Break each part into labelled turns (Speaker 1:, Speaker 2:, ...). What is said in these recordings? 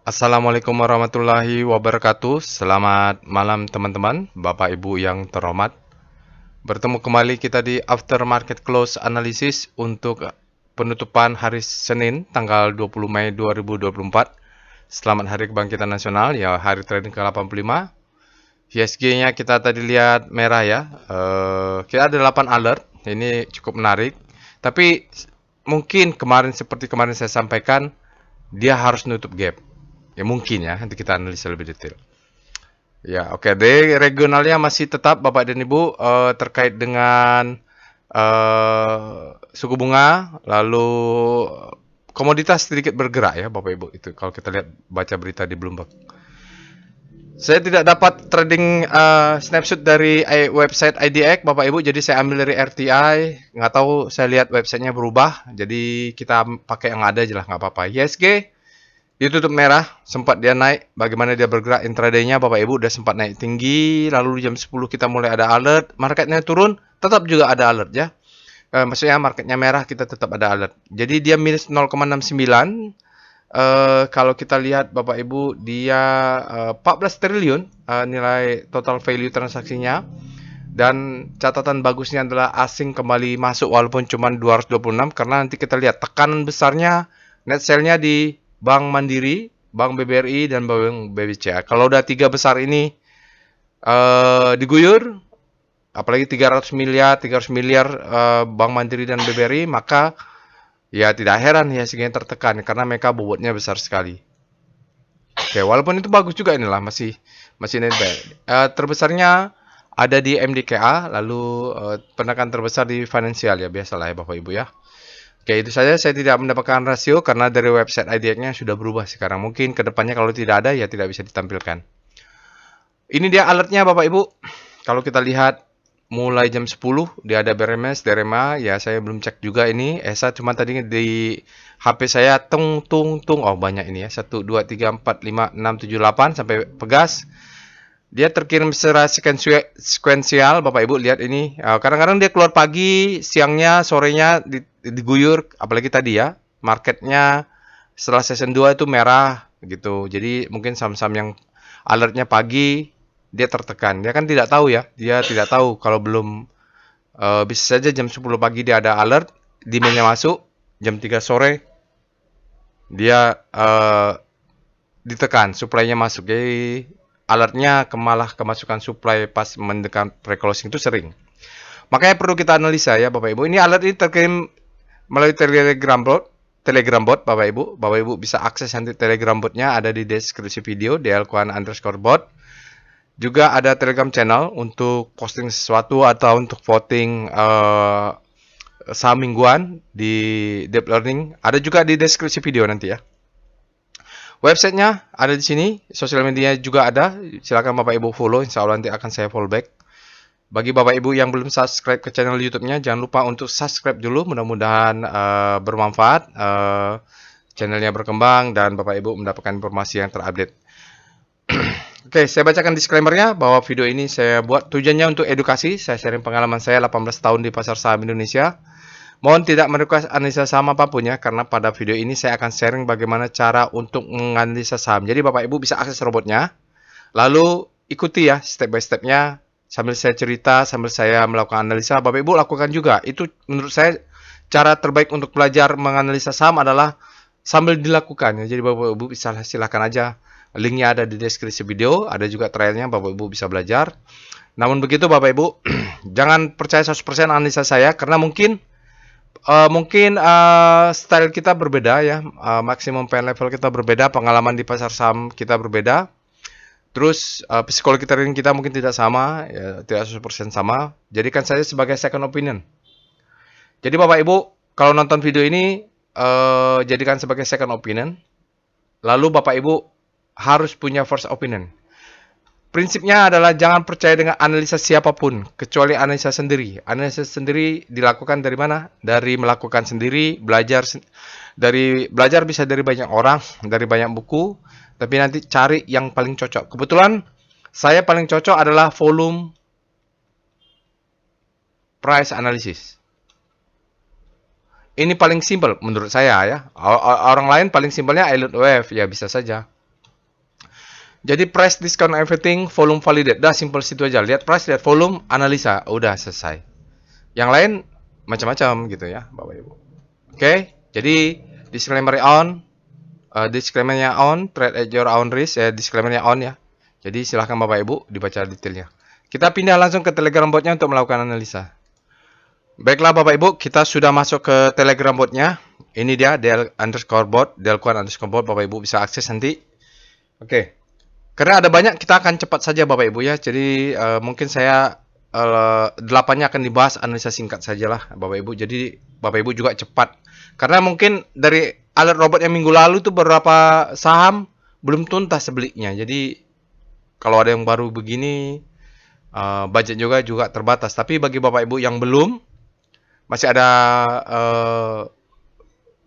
Speaker 1: Assalamualaikum warahmatullahi wabarakatuh. Selamat malam teman-teman, Bapak Ibu yang terhormat. Bertemu kembali kita di After Market Close Analysis untuk penutupan hari Senin tanggal 20 Mei 2024. Selamat Hari Kebangkitan Nasional, ya hari trading ke-85. ISG-nya kita tadi lihat merah ya. Kita ada 8 alert, ini cukup menarik. Tapi mungkin seperti kemarin saya sampaikan, dia harus nutup gap. Ya mungkin ya, nanti kita analisa lebih detail. Ya, oke. Di regionalnya masih tetap Bapak dan Ibu terkait dengan suku bunga, lalu komoditas sedikit bergerak ya Bapak Ibu itu kalau kita lihat baca berita di Bloomberg. Saya tidak dapat trading snapshot dari website IDX Bapak Ibu, jadi saya ambil dari RTI. Nggak tahu, saya lihat websitenya berubah, jadi kita pakai yang ada aja lah, nggak apa-apa. ISG dia tutup merah, sempat dia naik. Bagaimana dia bergerak intraday-nya Bapak Ibu, udah sempat naik tinggi, lalu jam 10 kita mulai ada alert, marketnya turun, tetap juga ada alert ya. Maksudnya marketnya merah, kita tetap ada alert. Jadi dia minus 0,69. Kalau kita lihat Bapak Ibu, dia 14 triliun nilai total value transaksinya. Dan catatan bagusnya adalah asing kembali masuk walaupun cuma 226, karena nanti kita lihat tekanan besarnya net sale-nya di Bank Mandiri, Bank BBRI, dan Bank BBCA. Kalau udah tiga besar ini diguyur, apalagi 300 miliar Bank Mandiri dan BBRI, maka ya tidak heran ya IHSG tertekan karena mereka bobotnya besar sekali. Oke, walaupun itu bagus juga inilah, masih net buy. Terbesarnya ada di MDKA, lalu penekan terbesar di finansial ya, biasalah ya Bapak Ibu ya. Oke, itu saja. Saya tidak mendapatkan rasio karena dari website IDX-nya sudah berubah sekarang. Mungkin kedepannya kalau tidak ada ya tidak bisa ditampilkan. Ini dia alertnya Bapak Ibu. Kalau kita lihat mulai jam 10 dia ada BRMS, DRMA. Ya saya belum cek juga ini. ESA cuma tadi di HP saya tung. Oh banyak ini ya. 1, 2, 3, 4, 5, 6, 7, 8 sampai pegas. Dia terkirim secara sekuensial, Bapak Ibu lihat ini. Kadang-kadang dia keluar pagi, siangnya, sorenya diguyur, apalagi tadi ya, marketnya setelah season 2 itu merah gitu. Jadi mungkin saham-saham yang alertnya pagi, dia tertekan. Dia kan tidak tahu ya, dia tidak tahu kalau belum, bisa saja jam 10 pagi dia ada alert, demand-nya masuk, jam 3 sore dia ditekan, supply-nya masuk. Jadi alertnya malah kemasukan supply pas mendekat pre-closing itu sering. Makanya perlu kita analisa ya Bapak Ibu. Ini alert ini terkirim melalui Telegram bot Bapak Ibu. Bapak Ibu bisa akses nanti Telegram botnya, ada di deskripsi video, dlkuan_bot. Juga ada Telegram channel untuk posting sesuatu atau untuk voting saham mingguan di Deep Learning. Ada juga di deskripsi video nanti ya. Websitenya ada di sini, sosial medianya juga ada. Silakan Bapak Ibu follow, insya Allah nanti akan saya follow back. Bagi Bapak Ibu yang belum subscribe ke channel YouTube-nya, jangan lupa untuk subscribe dulu. Mudah-mudahan bermanfaat, channelnya berkembang, dan Bapak Ibu mendapatkan informasi yang terupdate. Oke, saya bacakan disclaimer-nya bahwa video ini saya buat tujuannya untuk edukasi. Saya sharing pengalaman saya 18 tahun di pasar saham Indonesia. Mohon tidak merequest analisa saham apapun ya, karena pada video ini saya akan sharing bagaimana cara untuk menganalisa saham. Jadi Bapak Ibu bisa akses robotnya, lalu ikuti ya step by step-nya, sambil saya cerita, sambil saya melakukan analisa. Bapak Ibu lakukan juga. Itu menurut saya cara terbaik untuk belajar menganalisa saham adalah sambil dilakukan ya. Jadi Bapak Ibu bisa silakan aja. Linknya ada di deskripsi video, ada juga trialnya, Bapak Ibu bisa belajar. Namun begitu Bapak Ibu, jangan percaya 100% analisa saya, karena mungkin style kita berbeda ya, maksimum pain level kita berbeda, pengalaman di pasar saham kita berbeda. Terus psikologi trading kita mungkin tidak sama, ya, tidak 100% sama. Jadikan saya sebagai second opinion. Jadi Bapak Ibu, kalau nonton video ini, jadikan sebagai second opinion. Lalu Bapak Ibu harus punya first opinion. Prinsipnya adalah jangan percaya dengan analisa siapapun, kecuali analisa sendiri. Analisa sendiri dilakukan dari mana? Dari melakukan sendiri, belajar bisa dari banyak orang, dari banyak buku, tapi nanti cari yang paling cocok. Kebetulan saya paling cocok adalah volume price analysis. Ini paling simple menurut saya ya. Orang lain paling simpelnya Elliott Wave, ya bisa saja. Jadi price, discount, everything, volume, validate. Dah simple situ aja. Lihat price, lihat volume, analisa, udah selesai. Yang lain macam-macam gitu ya, Bapak Ibu. Oke, jadi disclaimer on, disclaimer-nya on, trade at your own risk, disclaimer-nya on ya. Jadi silahkan Bapak Ibu dibaca detailnya. Kita pindah langsung ke Telegram botnya untuk melakukan analisa. Baiklah Bapak Ibu, kita sudah masuk ke Telegram botnya. Ini dia Del_bot, Delquan_bot. Bapak Ibu bisa akses nanti. Oke. Karena ada banyak, kita akan cepat saja Bapak Ibu ya. Jadi mungkin saya 8-nya akan dibahas, analisa singkat sajalah Bapak Ibu. Jadi Bapak Ibu juga cepat. Karena mungkin dari alert robot yang minggu lalu tuh beberapa saham belum tuntas belinya. Jadi kalau ada yang baru begini, budget juga terbatas. Tapi bagi Bapak Ibu yang belum, masih ada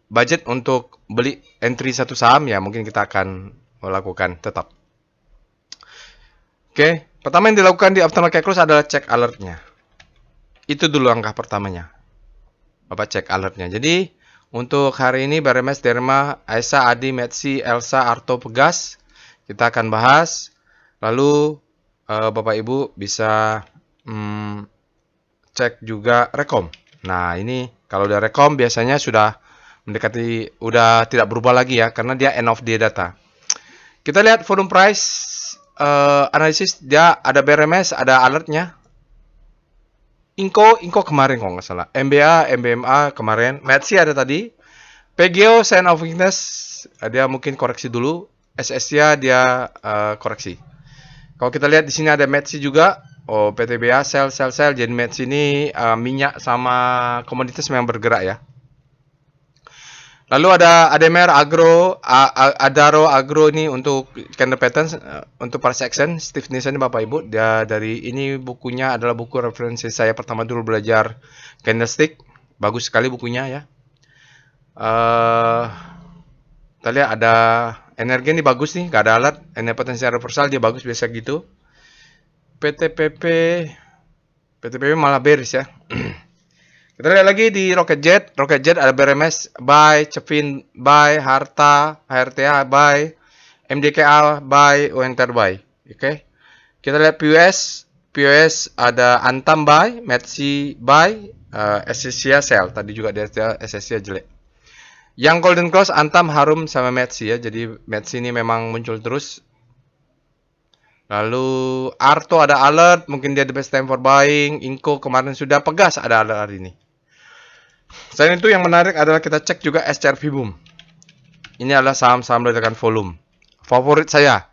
Speaker 1: budget untuk beli entry satu saham ya, mungkin kita akan melakukan tetap. Oke, pertama yang dilakukan di aftermarket close adalah cek alertnya. Itu dulu langkah pertamanya. Bapak cek alertnya. Jadi untuk hari ini BRMS, Derma, Aisa, Adi, Metsi, Elsa, Arto, Pegas kita akan bahas. Lalu Bapak Ibu bisa cek juga rekom. Nah ini kalau udah rekom biasanya sudah mendekati, udah tidak berubah lagi ya, karena dia end of day data. Kita lihat volume price analisis, dia ada BRMS, ada alertnya. Inco kemarin kalau nggak salah. MBA, MBMA kemarin. Metsi ada tadi. PGO sign of weakness, dia mungkin koreksi dulu. SSC dia koreksi. Kalau kita lihat di sini ada Metsi juga. Oh, PTBA sell. Jadi Metsi ini minyak sama komoditas memang bergerak ya. Lalu ada ADMR Agro, Adaro Agro ini untuk candle pattern, untuk price action, stiffness ini Bapak Ibu. Dia dari ini bukunya adalah buku referensi saya pertama dulu belajar candlestick. Bagus sekali bukunya ya. Kita lihat ada energi ini bagus nih, gak ada alat. Ini potensial reversal, dia bagus biasa gitu. PTPP malah bearish ya. Kita lihat lagi di Rocket Jet ada BRMS, buy, Cepin, buy, Harta, HRTA, buy, MDKA, buy, UNTR, buy. Oke. Kita lihat POS ada Antam, buy, Metsi, buy, SSC sell. Tadi juga dia SSC jelek. Yang Golden Cross, Antam, Harum, sama Metsi ya. Jadi Metsi ini memang muncul terus. Lalu Arto ada alert, mungkin dia the best time for buying. Inco kemarin sudah, Pegas ada alert hari ini. Selain itu yang menarik adalah kita cek juga SCRV Boom. Ini adalah saham-saham dengan volume. Favorit saya.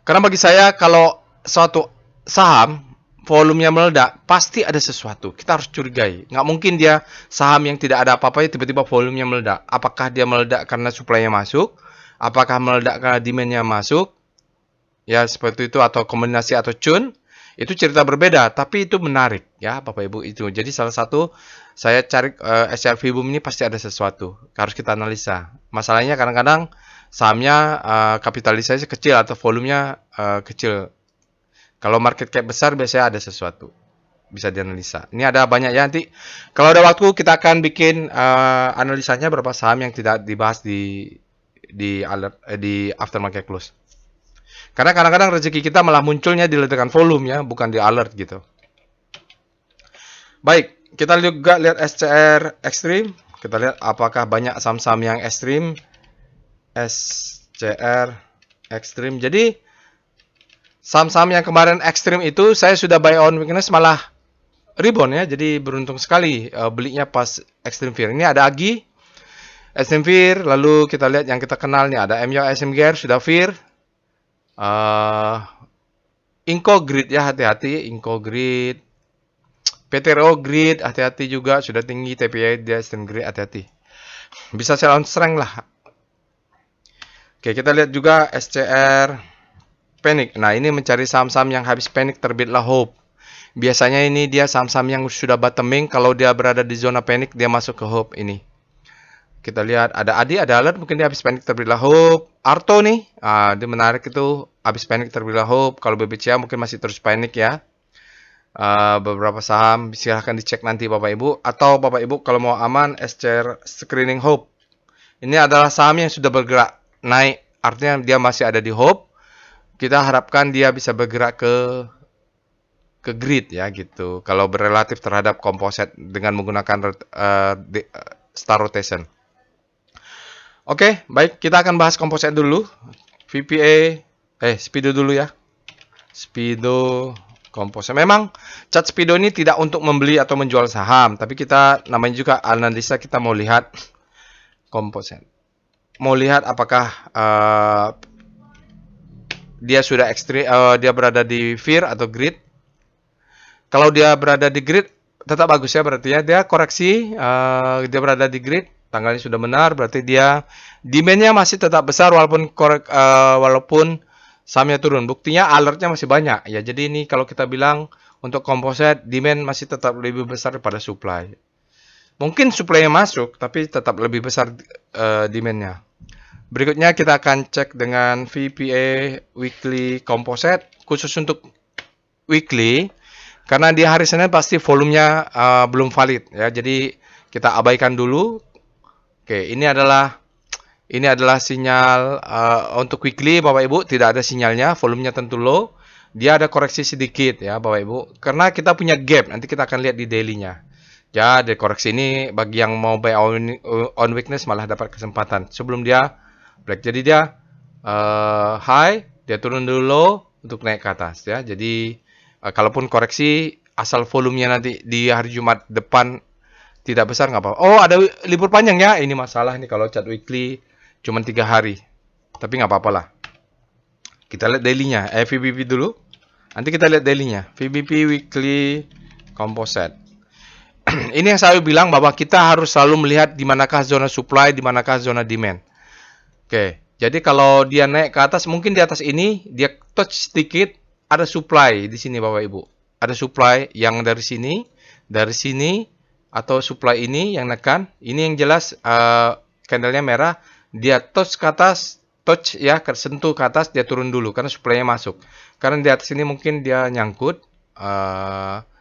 Speaker 1: Karena bagi saya kalau suatu saham volumenya meledak, pasti ada sesuatu. Kita harus curigai. Nggak mungkin dia saham yang tidak ada apa-apanya tiba-tiba volumenya meledak. Apakah dia meledak karena supply-nya masuk? Apakah meledak karena demand-nya masuk? Ya seperti itu, atau kombinasi atau cun. Itu cerita berbeda, tapi itu menarik ya Bapak Ibu itu. Jadi salah satu saya cari SCRV Boom ini pasti ada sesuatu. Harus kita analisa. Masalahnya kadang-kadang sahamnya kapitalisasi kecil atau volumenya kecil. Kalau market cap besar biasanya ada sesuatu. Bisa dianalisa. Ini ada banyak ya nanti. Kalau ada waktu kita akan bikin analisanya berapa saham yang tidak dibahas di aftermarket close. Karena kadang-kadang rezeki kita malah munculnya di ledakan volume ya, bukan di alert gitu. Baik, kita juga lihat SCR Extreme. Kita lihat apakah banyak saham-saham yang ekstrim. SCR Extreme. Jadi saham-saham yang kemarin ekstrim itu saya sudah buy on weakness malah rebound ya. Jadi beruntung sekali belinya pas Extreme Fear. Ini ada Agi, Extreme Fear. Lalu kita lihat yang kita kenal nih ada MYO SMGR sudah Fear. Inco Grid ya, hati-hati. Inco Grid, PTRO Grid hati-hati juga, sudah tinggi TPI dia, Steam Grid hati-hati. Bisa sell on strength lah. Oke, kita lihat juga SCR Panic. Nah, ini mencari saham-saham yang habis panic terbitlah Hope. Biasanya ini dia saham-saham yang sudah bottoming, kalau dia berada di zona panic dia masuk ke Hope ini. Kita lihat ada Adi, ada alert, mungkin dia habis panik terbitlah Hope. Arto nih, dia menarik itu, habis panik terbitlah Hope. Kalau BBCA mungkin masih terus panik ya. Beberapa saham silahkan dicek nanti Bapak Ibu. Atau Bapak Ibu kalau mau aman, SCR Screening Hope. Ini adalah saham yang sudah bergerak naik artinya dia masih ada di hope. Kita harapkan dia bisa bergerak ke grid ya gitu. Kalau berrelatif terhadap composite dengan menggunakan star rotation. Oke, baik, kita akan bahas composite dulu. VPA, Speedo dulu ya. Speedo composite. Memang chart Speedo ini tidak untuk membeli atau menjual saham, tapi kita namanya juga analisa, kita mau lihat composite. Mau lihat apakah dia sudah dia berada di fear atau grid. Kalau dia berada di grid tetap bagus ya, berarti ya dia koreksi, dia berada di grid, tanggalnya sudah benar, berarti dia demand-nya masih tetap besar walaupun sahamnya turun. Buktinya alertnya masih banyak ya. Jadi ini kalau kita bilang untuk composite demand masih tetap lebih besar daripada supply. Mungkin supply-nya masuk tapi tetap lebih besar demand-nya. Berikutnya kita akan cek dengan VPA weekly composite, khusus untuk weekly karena di hari Senin pasti volumenya belum valid ya. Jadi kita abaikan dulu. Oke, ini adalah sinyal untuk weekly Bapak Ibu, tidak ada sinyalnya, volumenya tentu low. Dia ada koreksi sedikit ya Bapak Ibu. Karena kita punya gap, nanti kita akan lihat di daily-nya. Ya, di koreksi ini bagi yang mau buy on weakness malah dapat kesempatan. Sebelum dia break, jadi dia high, dia turun dulu low untuk naik ke atas ya. Jadi kalaupun koreksi asal volumenya nanti di hari Jumat depan tidak besar nggak apa-apa. Oh, ada libur panjang ya. Ini masalah nih kalau chart weekly cuma 3 hari. Tapi nggak apa-apa lah. Kita lihat daily-nya. VBP dulu. Nanti kita lihat daily-nya. VBP weekly composite. Ini yang saya bilang bahwa kita harus selalu melihat di manakah zona supply, di manakah zona demand. Oke. Jadi kalau dia naik ke atas, mungkin di atas ini dia touch sedikit, ada supply di sini Bapak Ibu. Ada supply yang dari sini, atau supply ini yang nekan. Ini yang jelas candlenya merah, dia touch ke atas, sentuh ke atas, dia turun dulu karena supply-nya masuk. Karena di atas ini mungkin dia nyangkut,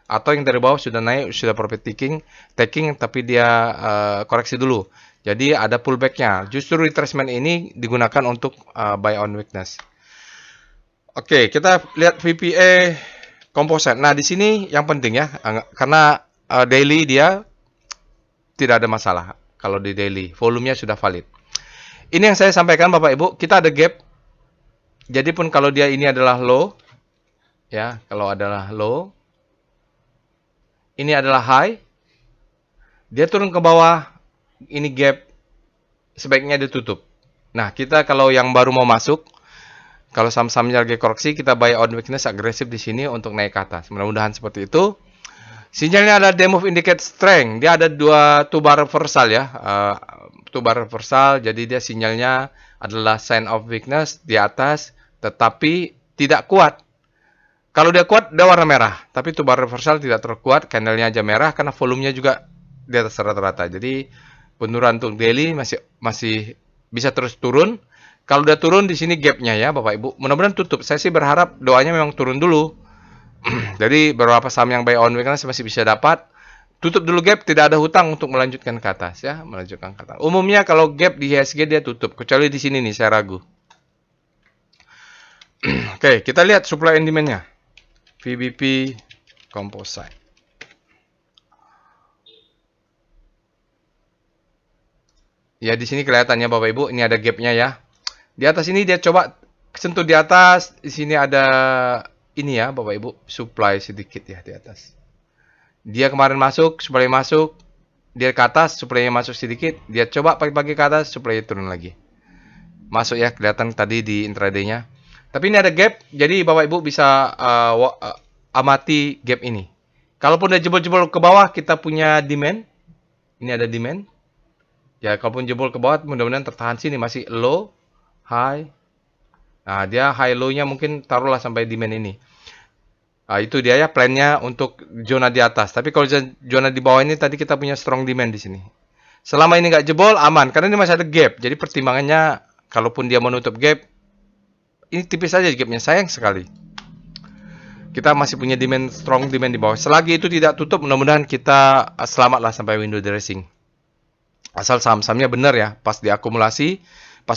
Speaker 1: atau yang dari bawah sudah naik, sudah profit taking, tapi dia koreksi dulu. Jadi ada pullback-nya. Justru retracement ini digunakan untuk buy on weakness. Oke, kita lihat VPA composite. Nah, di sini yang penting ya, karena daily dia tidak ada masalah. Kalau di daily, volumenya sudah valid. Ini yang saya sampaikan Bapak Ibu, kita ada gap. Jadi pun kalau dia ini adalah low, ya, kalau adalah low, ini adalah high, dia turun ke bawah, ini gap, sebaiknya ditutup. Nah, kita kalau yang baru mau masuk, kalau saham-sahamnya lagi koreksi, kita buy on weakness agresif di sini untuk naik ke atas. Mudah-mudahan seperti itu. Sinyalnya ada demo indicate strength. Dia ada 2 two-bar reversal ya. Two-bar reversal, jadi dia sinyalnya adalah sign of weakness di atas, tetapi tidak kuat. Kalau dia kuat, dia warna merah. Tapi two-bar reversal tidak terkuat, candlenya aja merah karena volumenya juga di atas rata-rata. Jadi penurunan untuk daily masih bisa terus turun. Kalau udah turun di sini gapnya ya Bapak Ibu. Mudah-mudahan tutup. Saya sih berharap doanya memang turun dulu. Jadi beberapa saham yang buy on weakness masih bisa dapat. Tutup dulu gap, tidak ada hutang untuk melanjutkan ke atas ya, melanjutkan ke atas. Umumnya kalau gap di IHSG dia tutup, kecuali di sini nih saya ragu. Oke, kita lihat supply and demand-nya. VBP composite. Ya di sini kelihatannya Bapak Ibu, ini ada gapnya ya. Di atas ini dia coba sentuh di atas, di sini ada ini ya Bapak Ibu, supply sedikit ya di atas. Dia kemarin masuk, supply masuk, dia ke atas, supply-nya masuk sedikit, dia coba pagi-pagi ke atas, supply-nya turun lagi. Masuk ya, kelihatan tadi di intraday-nya. Tapi ini ada gap, jadi Bapak Ibu bisa amati gap ini. Kalaupun dia jebol-jebol ke bawah, kita punya demand. Ini ada demand. Ya, kalaupun jebol ke bawah, mudah-mudahan tertahan sini, masih low, high. Nah, dia high low-nya mungkin taruhlah sampai demand ini. Nah, itu dia ya plan-nya untuk zona di atas. Tapi kalau zona di bawah ini tadi kita punya strong demand di sini. Selama ini nggak jebol, aman. Karena ini masih ada gap. Jadi pertimbangannya, kalaupun dia menutup gap, ini tipis saja gapnya. Sayang sekali. Kita masih punya demand, strong demand di bawah. Selagi itu tidak tutup, mudah-mudahan kita selamatlah sampai window dressing. Asal saham-sahamnya benar ya. Pas diakumulasi, pas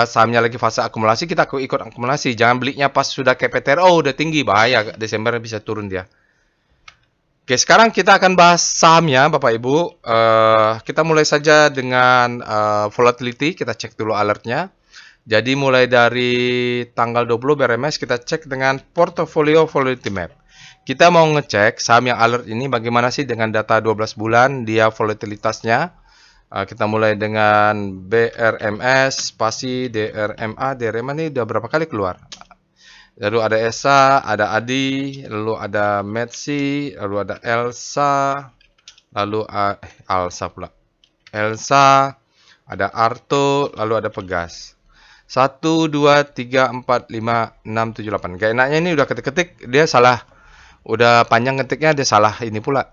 Speaker 1: sahamnya lagi fase akumulasi, kita ikut akumulasi. Jangan belinya pas sudah KPTR, oh udah tinggi, bahaya, Desember bisa turun dia. Oke, sekarang kita akan bahas sahamnya, Bapak Ibu. Kita mulai saja dengan volatility. Kita cek dulu alertnya. Jadi mulai dari tanggal 20 BRMS, kita cek dengan portfolio volatility map. Kita mau ngecek saham yang alert ini bagaimana sih dengan data 12 bulan, dia volatilitasnya. Kita mulai dengan BRMS, spasi DRMA. DRMA ini udah berapa kali keluar? Lalu ada ESA, ada ADI, lalu ada Metsi, lalu ada Elsa, lalu Alsa pula. Elsa, ada Arto, lalu ada Pegas. 1, 2, 3, 4, 5, 6, 7, 8. Kayak enaknya ini udah ketik-ketik, dia salah. Udah panjang ketiknya, dia salah ini pula.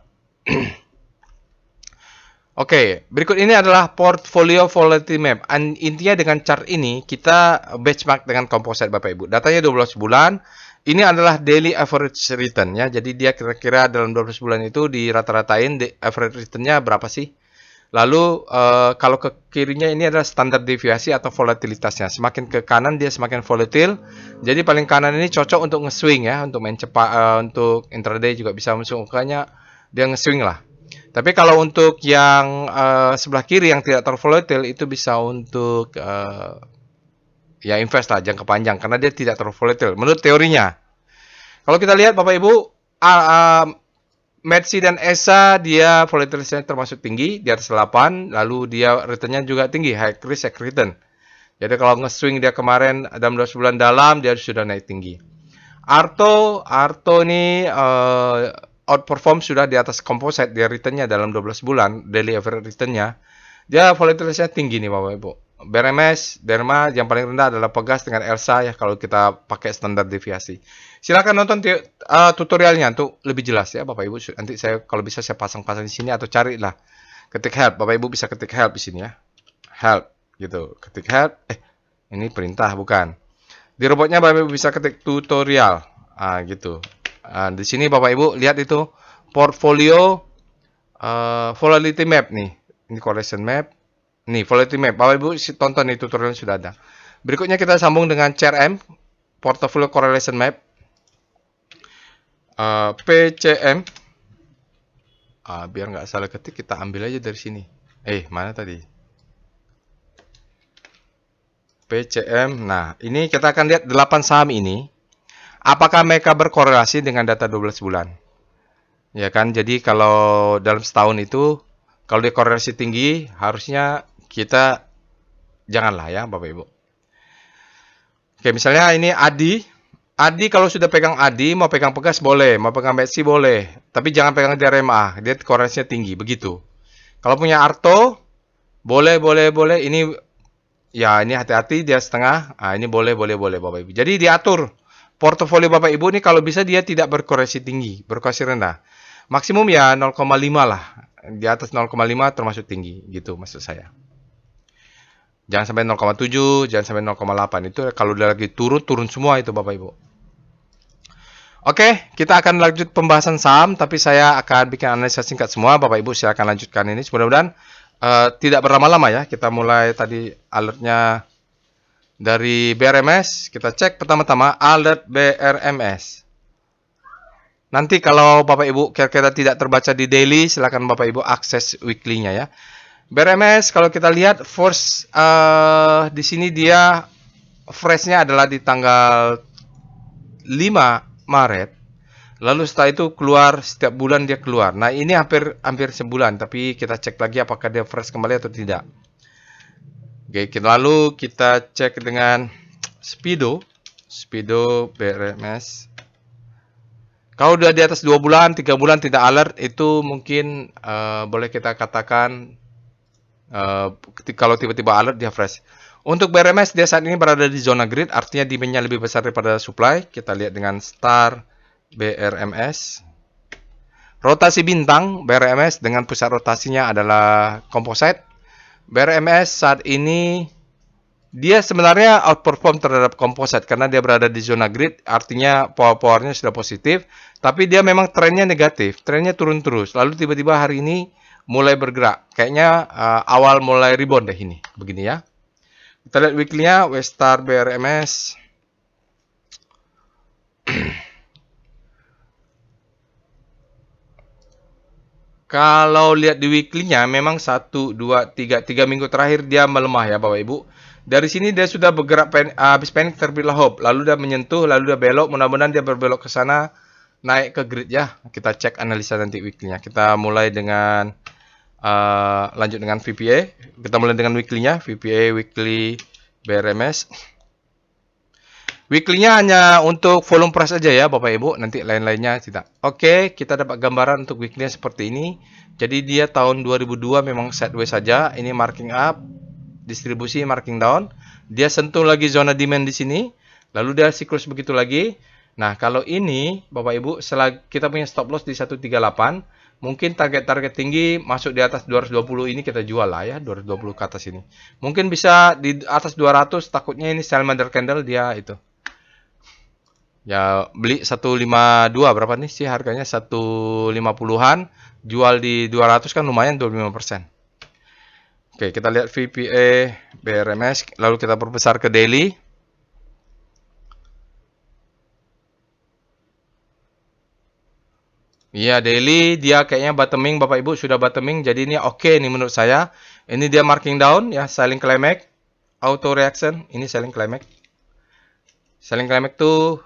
Speaker 1: Oke, berikut ini adalah portfolio volatility map. Intinya dengan chart ini, kita benchmark dengan composite Bapak Ibu. Datanya 12 bulan. Ini adalah daily average return ya. Jadi dia kira-kira dalam 12 bulan itu di rata-ratain average return-nya berapa sih? Lalu kalau ke kirinya ini adalah standar deviasi atau volatilitasnya. Semakin ke kanan dia semakin volatil. Jadi paling kanan ini cocok untuk nge-swing ya, untuk main cepat, untuk intraday juga bisa masuk. Makanya dia nge-swing lah. Tapi kalau untuk yang sebelah kiri yang tidak tervolatil itu bisa untuk ya invest lah jangka panjang karena dia tidak tervolatil menurut teorinya. Kalau kita lihat Bapak Ibu, Metsi dan ESA dia volatilitasnya termasuk tinggi di atas 8, lalu dia returnnya juga tinggi, high risk high return. Jadi kalau nge-swing dia kemarin dalam 12 bulan dalam dia sudah naik tinggi. Arto ini outperform sudah di atas composite, dia returnnya dalam 12 bulan, daily average returnnya, dia volatilitasnya tinggi nih Bapak Ibu. BRMS, Derma, yang paling rendah adalah Pegas dengan Elsa ya kalau kita pakai standar deviasi. Silakan nonton tutorialnya untuk lebih jelas ya Bapak Ibu. Nanti saya kalau bisa saya pasang-pasang di sini atau carilah. Ketik help, Bapak Ibu bisa ketik help di sini ya. Help gitu. Ketik help. Ini perintah bukan. Di robotnya Bapak Ibu bisa ketik tutorial. Gitu. Di sini Bapak Ibu lihat itu portfolio volatility map nih. Ini correlation map. Nih volatility map. Bapak Ibu tonton nih tutorial sudah ada. Berikutnya kita sambung dengan CRM, portfolio correlation map. PCM. Biar nggak salah ketik kita ambil aja dari sini. Mana tadi? PCM. Nah, ini kita akan lihat 8 saham ini. Apakah mereka berkorelasi dengan data 12 bulan? Ya kan, jadi kalau dalam setahun itu, kalau dia korelasi tinggi, harusnya kita janganlah ya Bapak Ibu. Oke, misalnya ini Adi. Adi kalau sudah pegang Adi, mau pegang Pegas boleh, mau pegang Metsi boleh. Tapi jangan pegang DRMA, dia korelasinya tinggi, begitu. Kalau punya Arto, boleh. Ini ya ini hati-hati dia setengah. Ini boleh Bapak Ibu. Jadi diatur. Portofolio Bapak Ibu ini kalau bisa dia tidak berkorelasi tinggi, berkorelasi rendah. Maksimum ya 0,5 lah. Di atas 0,5 termasuk tinggi, gitu maksud saya. Jangan sampai 0,7, jangan sampai 0,8. Itu kalau udah lagi turun semua itu Bapak Ibu. Oke, kita akan lanjut pembahasan saham, tapi saya akan bikin analisa singkat semua. Bapak Ibu silakan lanjutkan ini. Mudah-mudahan tidak berlama-lama ya. Kita mulai tadi alertnya dari BRMS, kita cek pertama-tama alert BRMS. Nanti kalau Bapak Ibu kira-kira tidak terbaca di daily, silakan Bapak Ibu akses weekly-nya ya. BRMS kalau kita lihat first di sini dia fresh-nya adalah di tanggal 5 Maret. Lalu setelah itu keluar setiap bulan dia keluar. Nah, ini hampir sebulan, tapi kita cek lagi apakah dia fresh kembali atau tidak. Oke, lalu kita cek dengan Speedo BRMS. Kalau udah di atas 2 bulan, 3 bulan tidak alert, itu mungkin boleh kita katakan kalau tiba-tiba alert dia fresh. Untuk BRMS dia saat ini berada di zona grid, artinya demand-nya lebih besar daripada supply. Kita lihat dengan star BRMS. Rotasi bintang BRMS dengan pusat rotasinya adalah composite. BRMS saat ini dia sebenarnya outperform terhadap composite karena dia berada di zona grid, artinya power-powernya sudah positif, tapi dia memang trennya negatif, trennya turun terus. Lalu tiba-tiba hari ini mulai bergerak, kayaknya awal mulai rebound deh ini, begini ya. Kita lihat weekly-nya, Westar BRMS. Kalau lihat di weekly-nya memang 1, 2, 3 minggu terakhir dia melemah ya Bapak Ibu. Dari sini dia sudah bergerak habis panik terbitlah hope, lalu dia menyentuh, lalu dia belok, mudah-mudahan dia berbelok ke sana naik ke grid ya. Kita cek analisa nanti weekly-nya. Kita mulai dengan lanjut dengan VPA. Kita mulai dengan weekly-nya, VPA weekly BRMS. Weekly-nya hanya untuk volume price aja ya Bapak Ibu, nanti lain-lainnya tidak. Oke, kita dapat gambaran untuk weekly-nya seperti ini. Jadi dia tahun 2002 memang sideways saja, ini marking up, distribusi marking down. Dia sentuh lagi zona demand di sini, lalu dia siklus begitu lagi. Nah, kalau ini Bapak Ibu, kita punya stop loss di 138, mungkin target-target tinggi masuk di atas 220 ini kita jual lah ya, 220 ke atas ini. Mungkin bisa di atas 200, takutnya ini sell mother candle dia itu. Ya, beli 152 berapa nih sih harganya? 150-an, jual di 200 kan lumayan 25%. Oke, kita lihat VPA BRMS, lalu kita perbesar ke daily. Iya, daily dia kayaknya bottoming Bapak Ibu, sudah bottoming. Jadi ini oke nih menurut saya. Ini dia marking down ya, selling climax, auto reaction, ini selling climax. Selling climax tuh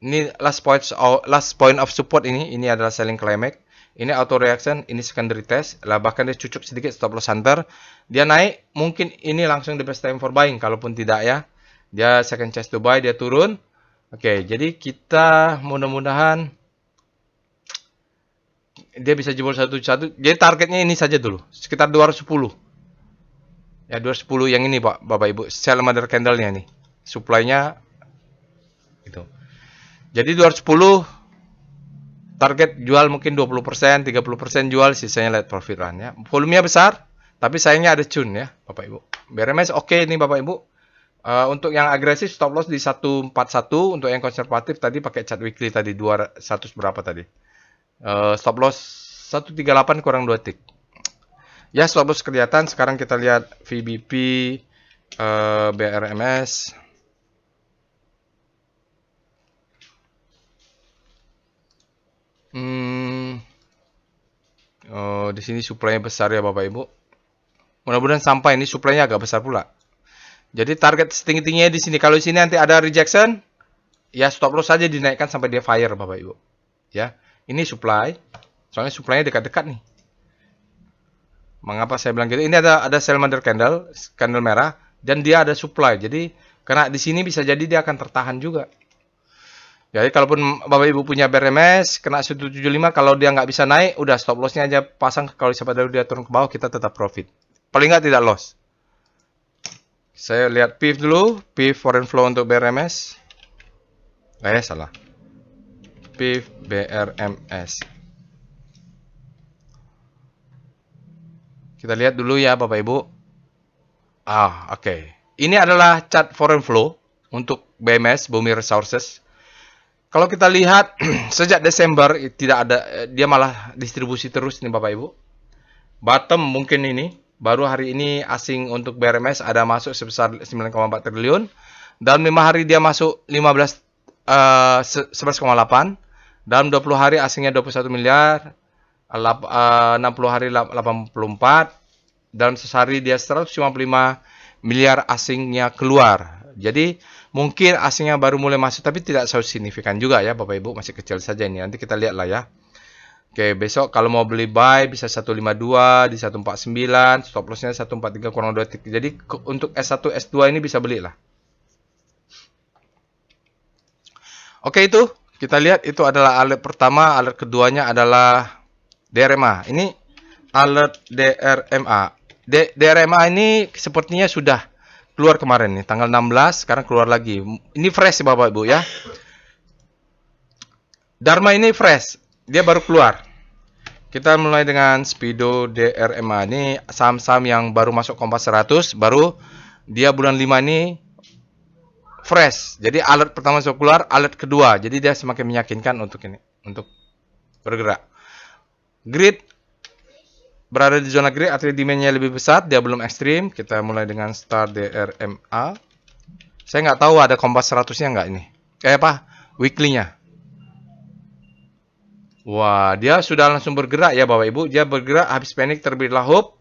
Speaker 1: ini last point of support ini adalah selling climax. Ini auto reaction, ini secondary test. Lah bahkan dia cucuk sedikit stop loss hunter. Dia naik, mungkin ini langsung the best time for buying. Kalaupun tidak ya, dia second chance to buy, dia turun. Oke, jadi kita mudah-mudahan dia bisa jebol 1-1. Jadi targetnya ini saja dulu, sekitar 210. Ya 210 yang ini Pak, Bapak Ibu, sell mother candle-nya nih. Supply-nya itu. Jadi 210 target jual mungkin 20%, 30% jual, sisanya let profit run ya. Volumenya besar, tapi sayangnya ada cun ya, Bapak Ibu. BRMS oke nih Bapak Ibu. Untuk yang agresif stop loss di 141, untuk yang konservatif tadi pakai chart weekly tadi 200 berapa tadi. Stop loss 138 kurang 2 tick. Ya, stop loss kelihatan. Sekarang kita lihat VBP BRMS. Di sini supply-nya besar ya Bapak Ibu. Mudah-mudahan sampai, ini supply-nya agak besar pula. Jadi target setinggi-tingginya di sini. Kalau di sini nanti ada rejection, ya stop loss saja dinaikkan sampai dia fire Bapak Ibu. Ya, ini supply. Soalnya supply-nya dekat-dekat nih. Mengapa saya bilang gitu? Ini ada sell mother candle merah, dan dia ada supply. Jadi karena di sini bisa jadi dia akan tertahan juga. Jadi kalaupun Bapak Ibu punya BRMS kena 175, kalau dia nggak bisa naik, udah stop lossnya aja pasang. Kalau siapa tahu dia turun ke bawah, kita tetap profit. Paling nggak tidak loss. Saya lihat PIF dulu, PIF foreign flow untuk BRMS. Salah. PIF BRMS. Kita lihat dulu ya Bapak Ibu. Oke. Ini adalah chart foreign flow untuk BMS, Bumi Resources. Kalau kita lihat sejak Desember tidak ada, dia malah distribusi terus nih Bapak Ibu. Bottom mungkin ini, baru hari ini asing untuk BRMS ada masuk sebesar 9,4 triliun. Dalam 5 hari dia masuk 11,8. Dalam 20 hari asingnya 21 miliar. 60 hari 84. Dalam sehari dia 155 miliar asingnya keluar. Jadi mungkin asingnya baru mulai masuk, tapi tidak so signifikan juga ya Bapak Ibu, masih kecil saja ini. Nanti kita lihat lah ya. Oke, besok kalau mau beli buy bisa 152 di 149, stop lossnya 143 kurang 2 titik. Jadi untuk S1 S2 ini bisa beli lah. Oke, itu kita lihat itu adalah alert pertama, alert keduanya adalah DRMA. Ini alert DRMA. DRMA ini sepertinya sudah keluar kemarin nih, tanggal 16, sekarang keluar lagi. Ini fresh Bapak Ibu ya. Dharma ini fresh, dia baru keluar. Kita mulai dengan Speedo DRMA. Ini saham-saham yang baru masuk Kompas 100, baru dia bulan 5 ini fresh. Jadi alert pertama sudah keluar, alert kedua. Jadi dia semakin meyakinkan untuk ini, untuk bergerak. Grid berada di zona grid, artinya demand-nya lebih besar, dia belum ekstrim. Kita mulai dengan start DRMA. Saya nggak tahu ada kompas 100-nya nggak ini. Weekly-nya. Wah, dia sudah langsung bergerak ya Bapak Ibu. Dia bergerak habis panik terbitlah hope,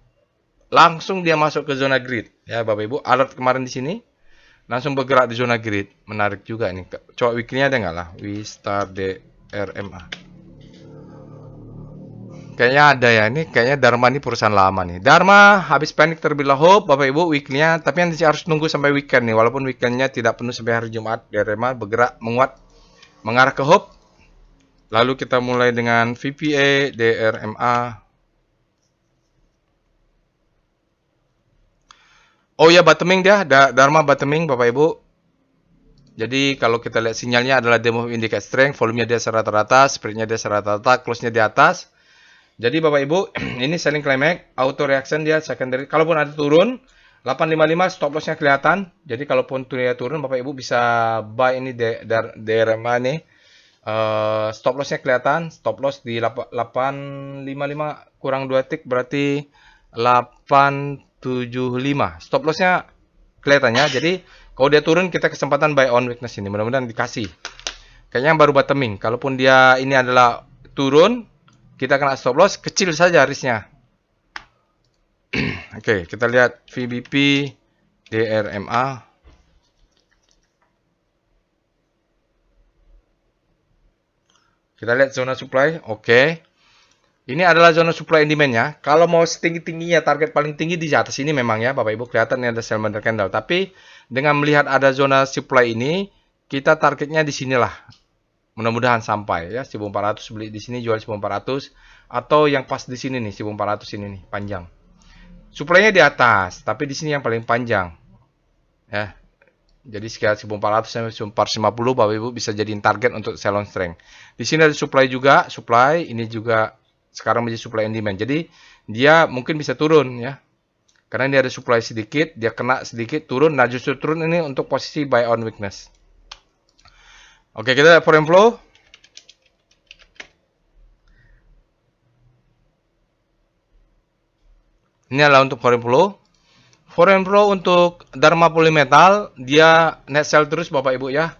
Speaker 1: langsung dia masuk ke zona grid. Ya Bapak Ibu, alert kemarin di sini langsung bergerak di zona grid. Menarik juga ini. Coba weekly-nya ada nggak lah? We start DRMA. Kayaknya ada ya. Ini kayaknya Dharma ini perusahaan lama nih. Dharma habis panik terbitlah hope Bapak Ibu weekly-nya, tapi nanti harus nunggu sampai weekend nih. Walaupun weekend-nya tidak penuh sampai hari Jumat, DRMA bergerak menguat mengarah ke hope. Lalu kita mulai dengan VPA DRMA. Oh ya, bottoming dia, Dharma bottoming Bapak Ibu. Jadi kalau kita lihat sinyalnya adalah demo indicate strength, volumenya dia rata-rata, spreadnya dia rata-rata, close-nya di atas. Jadi Bapak Ibu, ini selling climax, auto reaction dia secondary. Kalaupun ada turun, 855 stop loss-nya kelihatan. Jadi kalaupun dia turun, Bapak Ibu bisa buy ini DRMA nih. Stop loss-nya kelihatan, stop loss di 855 kurang 2 tick berarti 875. Stop loss-nya kelihatannya. Jadi kalau dia turun kita kesempatan buy on weakness ini. Mudah-mudahan dikasih. Kayaknya baru bottoming. Kalaupun dia ini adalah turun, kita kena stop loss, kecil saja risknya. Oke, kita lihat VBP DRMA. Kita lihat zona supply. Oke. Ini adalah zona supply and demand-nya. Kalau mau setinggi-tingginya, target paling tinggi di atas ini memang ya, Bapak Ibu. Kelihatan ini ada sell under candle. Tapi dengan melihat ada zona supply ini, kita targetnya di sinilah. Mudah-mudahan sampai ya. 1400 beli di sini, jual 1400. Atau yang pas di sini nih, 1400 ini nih, panjang. Supply-nya di atas, tapi di sini yang paling panjang. Ya. Jadi sekitar 1400 sampai 1450 Bapak Ibu bisa jadiin target untuk sell on strength. Di sini ada supply juga, ini juga sekarang menjadi supply and demand. Jadi dia mungkin bisa turun ya. Karena dia ada supply sedikit, dia kena sedikit turun. Nah, justru turun ini untuk posisi buy on weakness. Oke, kita lihat foreign flow. Ini adalah untuk foreign flow. Foreign flow untuk Dharma Polymetal, dia net sell terus Bapak Ibu ya.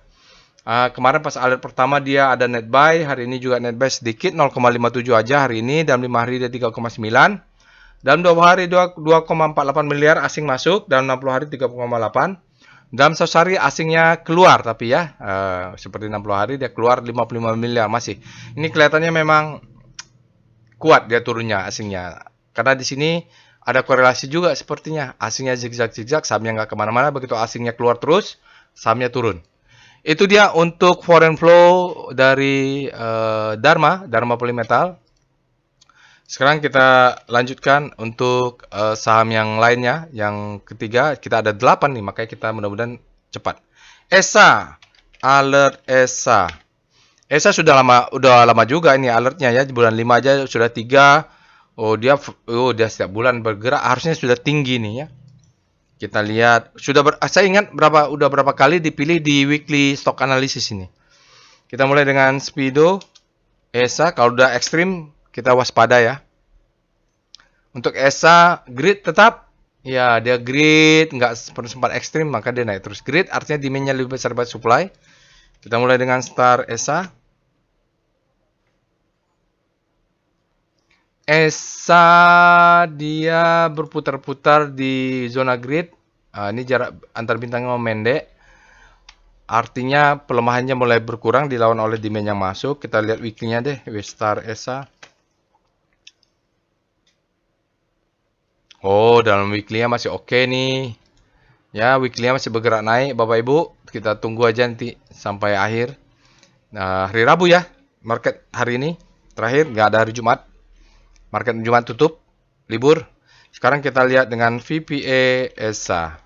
Speaker 1: Kemarin pas alert pertama dia ada net buy, hari ini juga net buy sedikit 0,57 aja hari ini, dalam 5 hari dia 3,9. Dalam 20 hari 2,48 miliar asing masuk, dalam 60 hari 3,8. Dalam 100 hari asingnya keluar tapi ya, seperti 60 hari dia keluar 55 miliar masih. Ini kelihatannya memang kuat dia turunnya asingnya. Karena di sini ada korelasi juga sepertinya. Asingnya zigzag-zigzag, sahamnya nggak kemana-mana. Begitu asingnya keluar terus, sahamnya turun. Itu dia untuk foreign flow dari Dharma Polymetal. Sekarang kita lanjutkan untuk saham yang lainnya. Yang ketiga, kita ada 8 nih, makanya kita mudah-mudahan cepat. ESA, alert ESA. ESA sudah lama juga ini alertnya ya, bulan 5 aja sudah 3. Dia setiap bulan bergerak, harusnya sudah tinggi nih ya. Kita lihat saya ingat udah berapa kali dipilih di weekly stock analysis ini. Kita mulai dengan Speedo, ESA. Kalau udah ekstrim kita waspada ya. Untuk ESA grid tetap ya, dia grid nggak sempat ekstrim maka dia naik terus. Grid artinya demand-nya lebih besar daripada supply. Kita mulai dengan Star ESA. ESA dia berputar-putar di zona grid. Ini jarak antar bintangnya memendek. Artinya pelemahannya mulai berkurang dilawan oleh demand yang masuk. Kita lihat weekly-nya deh, Star ESA. Dalam weekly-nya masih oke nih. Ya, weekly-nya masih bergerak naik, Bapak Ibu. Kita tunggu aja nanti sampai akhir. Nah, hari Rabu ya, market hari ini. Terakhir, nggak ada hari Jumat. Market Jumat tutup, libur. Sekarang kita lihat dengan VPA ESA.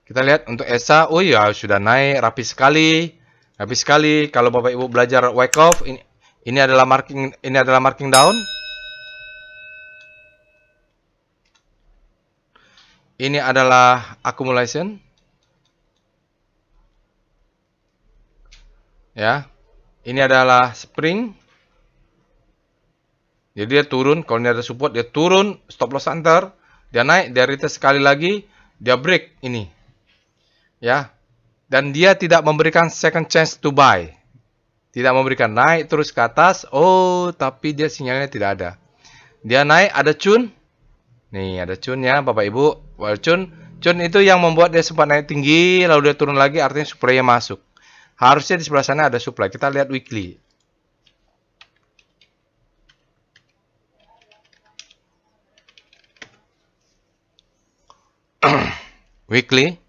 Speaker 1: Kita lihat untuk ESA, ya sudah naik rapi sekali. Rapi sekali. Kalau Bapak Ibu belajar Wyckoff, ini adalah marking down. Ini adalah accumulation. Ya. Ini adalah spring. Jadi dia turun, kalau ini ada support, dia turun, stop loss antar, dia naik, dia retest sekali lagi, dia break ini. Ya. Dan dia tidak memberikan second chance to buy. Tidak memberikan naik terus ke atas. Oh, tapi dia sinyalnya tidak ada. Dia naik, ada cun. Nih, ada cunnya, Bapak Ibu. Well, cun itu yang membuat dia sempat naik tinggi, lalu dia turun lagi, artinya supply-nya masuk. Harusnya di sebelah sana ada supply. Kita lihat weekly. Weekly.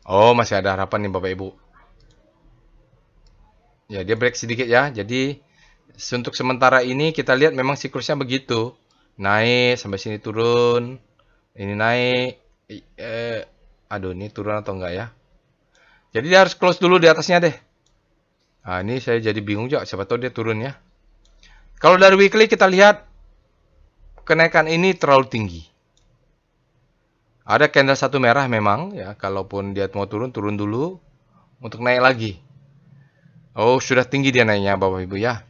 Speaker 1: Oh, masih ada harapan nih Bapak Ibu. Ya, dia break sedikit ya. Jadi, untuk sementara ini kita lihat memang siklusnya begitu. Naik, sampai sini turun. Ini naik. Aduh, ini turun atau enggak ya? Jadi dia harus close dulu di atasnya deh. Nah, ini saya jadi bingung juga. Siapa tahu dia turun ya. Kalau dari weekly kita lihat, kenaikan ini terlalu tinggi. Ada candle satu merah memang ya, kalaupun dia mau turun, turun dulu untuk naik lagi. Oh, sudah tinggi dia naiknya Bapak Ibu ya.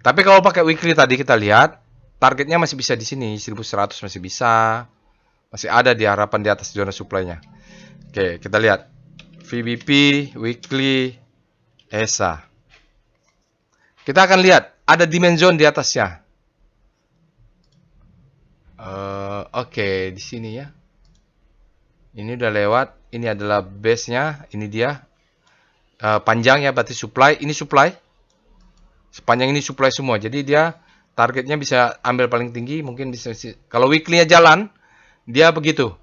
Speaker 1: Tapi kalau pakai weekly tadi kita lihat, targetnya masih bisa di sini, 1100 masih bisa. Masih ada di harapan di atas zona supply-nya. Oke, kita lihat. VBP, weekly, ESA. Kita akan lihat, ada demand zone di atasnya. Oke, di sini ya. Ini udah lewat, ini adalah base-nya, ini dia. Panjang ya, berarti supply, ini supply. Sepanjang ini supply semua, jadi dia targetnya bisa ambil paling tinggi, mungkin bisa. Kalau weekly-nya jalan, dia begitu.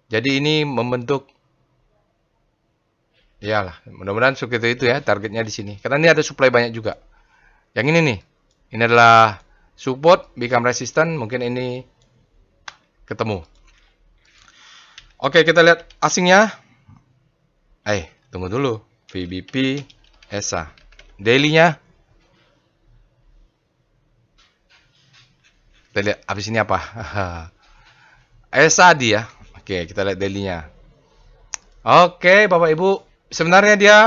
Speaker 1: Jadi ini membentuk, iyalah, mudah-mudahan seperti itu ya targetnya di sini. Karena ini ada supply banyak juga. Yang ini nih, ini adalah support, become resistant, mungkin ini ketemu. Oke, kita lihat asingnya. Tunggu dulu. VBP, ESA. Daily-nya. Kita lihat habis ini apa. ESA dia. Oke, kita lihat daily-nya. Oke, Bapak Ibu. Sebenarnya dia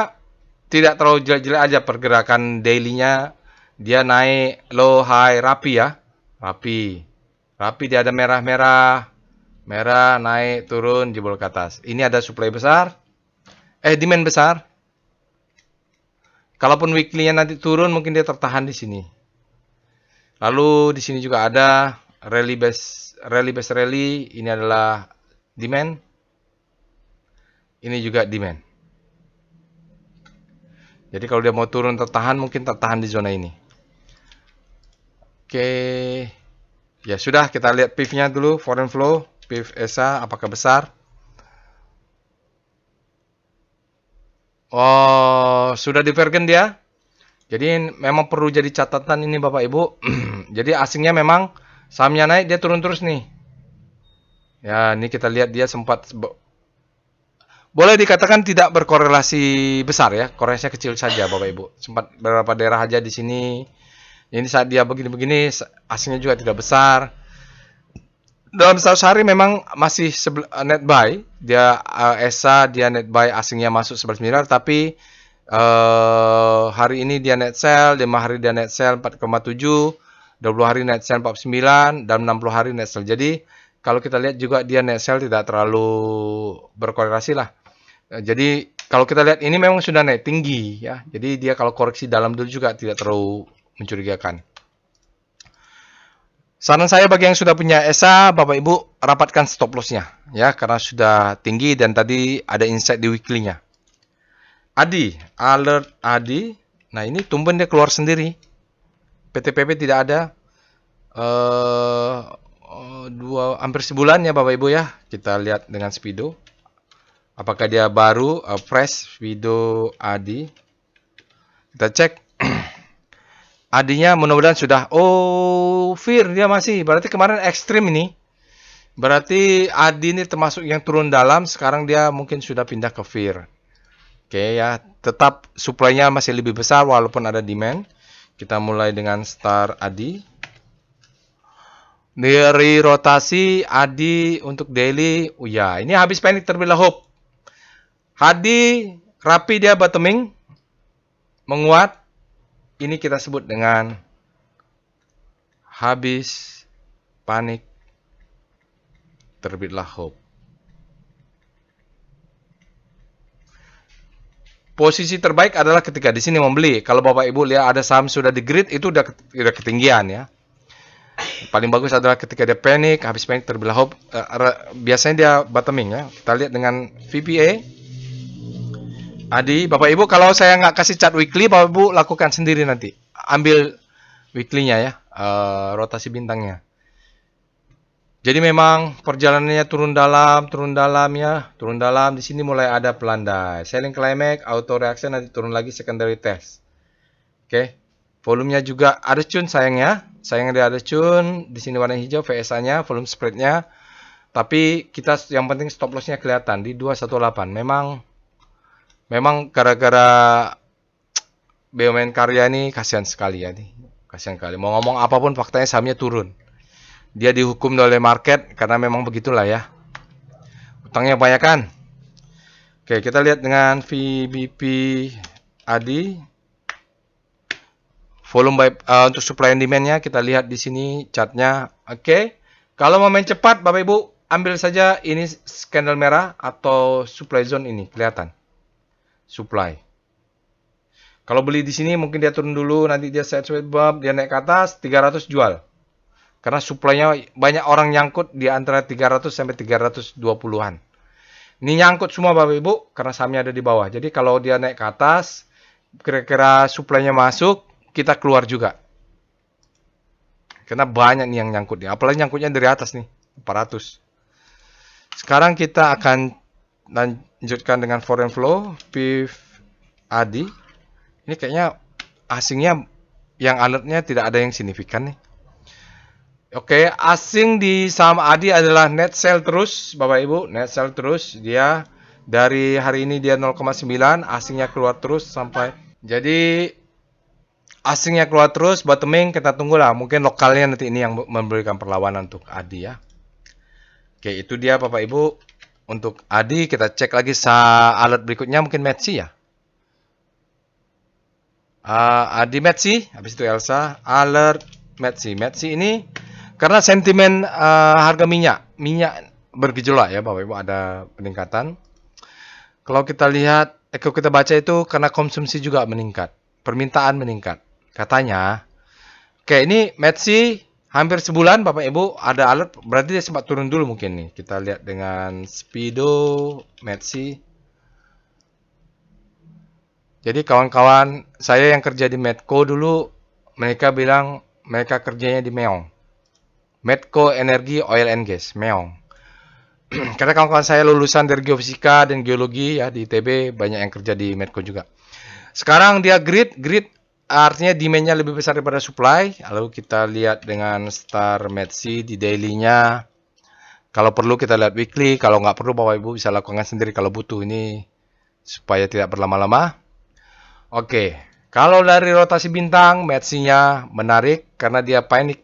Speaker 1: tidak terlalu jelek-jelek aja pergerakan daily-nya. Dia naik low, high, rapi ya. Rapi. Rapi dia ada merah-merah. Merah, naik, turun, jebol ke atas. Ini ada supply besar. Demand besar. Kalaupun weekly-nya nanti turun, mungkin dia tertahan di sini. Lalu di sini juga ada rally base rally. Ini adalah demand. Ini juga demand. Jadi kalau dia mau turun tertahan, mungkin tertahan di zona ini. Oke. Ya sudah, kita lihat PIF-nya dulu, foreign flow. PIF ESA apakah besar? Oh, sudah divergen dia. Jadi memang perlu jadi catatan ini Bapak Ibu. Jadi asingnya memang sahamnya naik, dia turun terus nih. Ya, ini kita lihat dia sempat boleh dikatakan tidak berkorelasi besar ya, korelasinya kecil saja Bapak Ibu. Sempat beberapa daerah aja di sini. Ini saat dia begini-begini, asingnya juga tidak besar. Dalam 100 hari memang masih net buy. Dia ESA, dia net buy asingnya masuk 11 miliar. Tapi hari ini dia net sell, 5 hari dia net sell 4,7, 20 hari net sell 49, dan 60 hari net sell. Jadi kalau kita lihat juga dia net sell tidak terlalu berkorelasi lah. Jadi kalau kita lihat ini memang sudah naik tinggi ya. Jadi dia kalau koreksi dalam dulu juga tidak terlalu mencurigakan. Saran saya bagi yang sudah punya ESA, Bapak Ibu rapatkan stop loss-nya ya, karena sudah tinggi dan tadi ada insight di weekly-nya. ADI, alert ADI. Nah, ini tumben dia keluar sendiri. PTPP tidak ada. Hampir sebulan ya Bapak Ibu ya. Kita lihat dengan Speedo. Apakah dia baru fresh Speedo ADI? Kita cek. Adinya mudah-mudahan sudah. Oh, Fear dia masih. Berarti kemarin ekstrim ini. Berarti Adi ini termasuk yang turun dalam. Sekarang dia mungkin sudah pindah ke Fear. Oke ya. Tetap supply-nya masih lebih besar walaupun ada demand. Kita mulai dengan Star Adi. Dari rotasi Adi untuk daily. Oh ya, ini habis panic terbelah hope. Adi rapi dia bottoming. Menguat. Ini kita sebut dengan habis panik terbitlah hope. Posisi terbaik adalah ketika di sini membeli. Kalau Bapak Ibu lihat ada saham sudah di grid, itu udah ketinggian ya. Paling bagus adalah ketika dia panik, habis panik terbelah hope. Biasanya dia bottoming ya. Kita lihat dengan VPA. Adi, Bapak Ibu, kalau saya nggak kasih chart weekly, Bapak Ibu lakukan sendiri nanti. Ambil weekly-nya ya, rotasi bintangnya. Jadi memang perjalanannya turun dalam ya, turun dalam. Di sini mulai ada pelandai. Selling climax, auto reaction, nanti turun lagi secondary test. Oke. Volumenya juga ada cun sayangnya. Sayangnya dia ada cun. Di sini warna hijau VSA-nya, volume spread-nya. Tapi kita yang penting stop loss-nya kelihatan di 218. Memang gara-gara BUMN Karya ini kasihan sekali ya nih. Kasihan sekali. Mau ngomong apapun faktanya sahamnya turun. Dia dihukum oleh market karena memang begitulah ya. Utangnya banyak kan. Oke, kita lihat dengan VBP ADI. Volume untuk supply and demand-nya kita lihat di sini chartnya. Oke. Kalau mau main cepat Bapak Ibu, ambil saja ini candle merah atau supply zone ini kelihatan. Supply. Kalau beli di sini mungkin dia turun dulu, nanti dia sideways bump, dia naik ke atas 300 jual. Karena suplainya banyak orang nyangkut di antara 300 sampai 320-an. Ini nyangkut semua Bapak Ibu karena sahamnya ada di bawah. Jadi kalau dia naik ke atas, kira-kira suplainya masuk, kita keluar juga. Karena banyak nih yang nyangkut nih. Apalagi nyangkutnya dari atas nih, 400. Sekarang kita akan lanjutkan dengan foreign flow, PIF ADI. Ini kayaknya asingnya yang alertnya tidak ada yang signifikan nih. Oke, asing di saham ADI adalah net sell terus, Bapak Ibu, net sell terus. Dia dari hari ini dia 0,9, asingnya keluar terus sampai. Jadi asingnya keluar terus, bottoming kita tunggulah. Mungkin lokalnya nanti ini yang memberikan perlawanan untuk ADI ya. Oke, itu dia Bapak Ibu. Untuk ADI kita cek lagi alert berikutnya mungkin Metsi ya. ADI Metsi, habis itu Elsa, alert Metsi. Metsi ini karena sentimen harga minyak bergejolak ya Bapak Ibu, ada peningkatan. Kalau kita lihat, kalau kita baca itu karena konsumsi juga meningkat, permintaan meningkat. Katanya, oke ini Metsi hampir sebulan Bapak Ibu ada alert, berarti dia sempat turun dulu mungkin nih. Kita lihat dengan Speedo Metsi. Jadi kawan-kawan saya yang kerja di Medco dulu, mereka bilang mereka kerjanya di Meong. Medco Energi Oil and Gas, Meong. Karena kawan-kawan saya lulusan dari geofisika dan geologi ya di ITB, banyak yang kerja di Medco juga. Sekarang dia grid artinya demand-nya lebih besar daripada supply. Lalu kita lihat dengan Star Metsi di daily-nya. Kalau perlu kita lihat weekly, kalau nggak perlu Bapak Ibu bisa lakukan sendiri kalau butuh ini supaya tidak berlama-lama. Oke, kalau dari rotasi bintang, Metsi-nya menarik karena dia panik,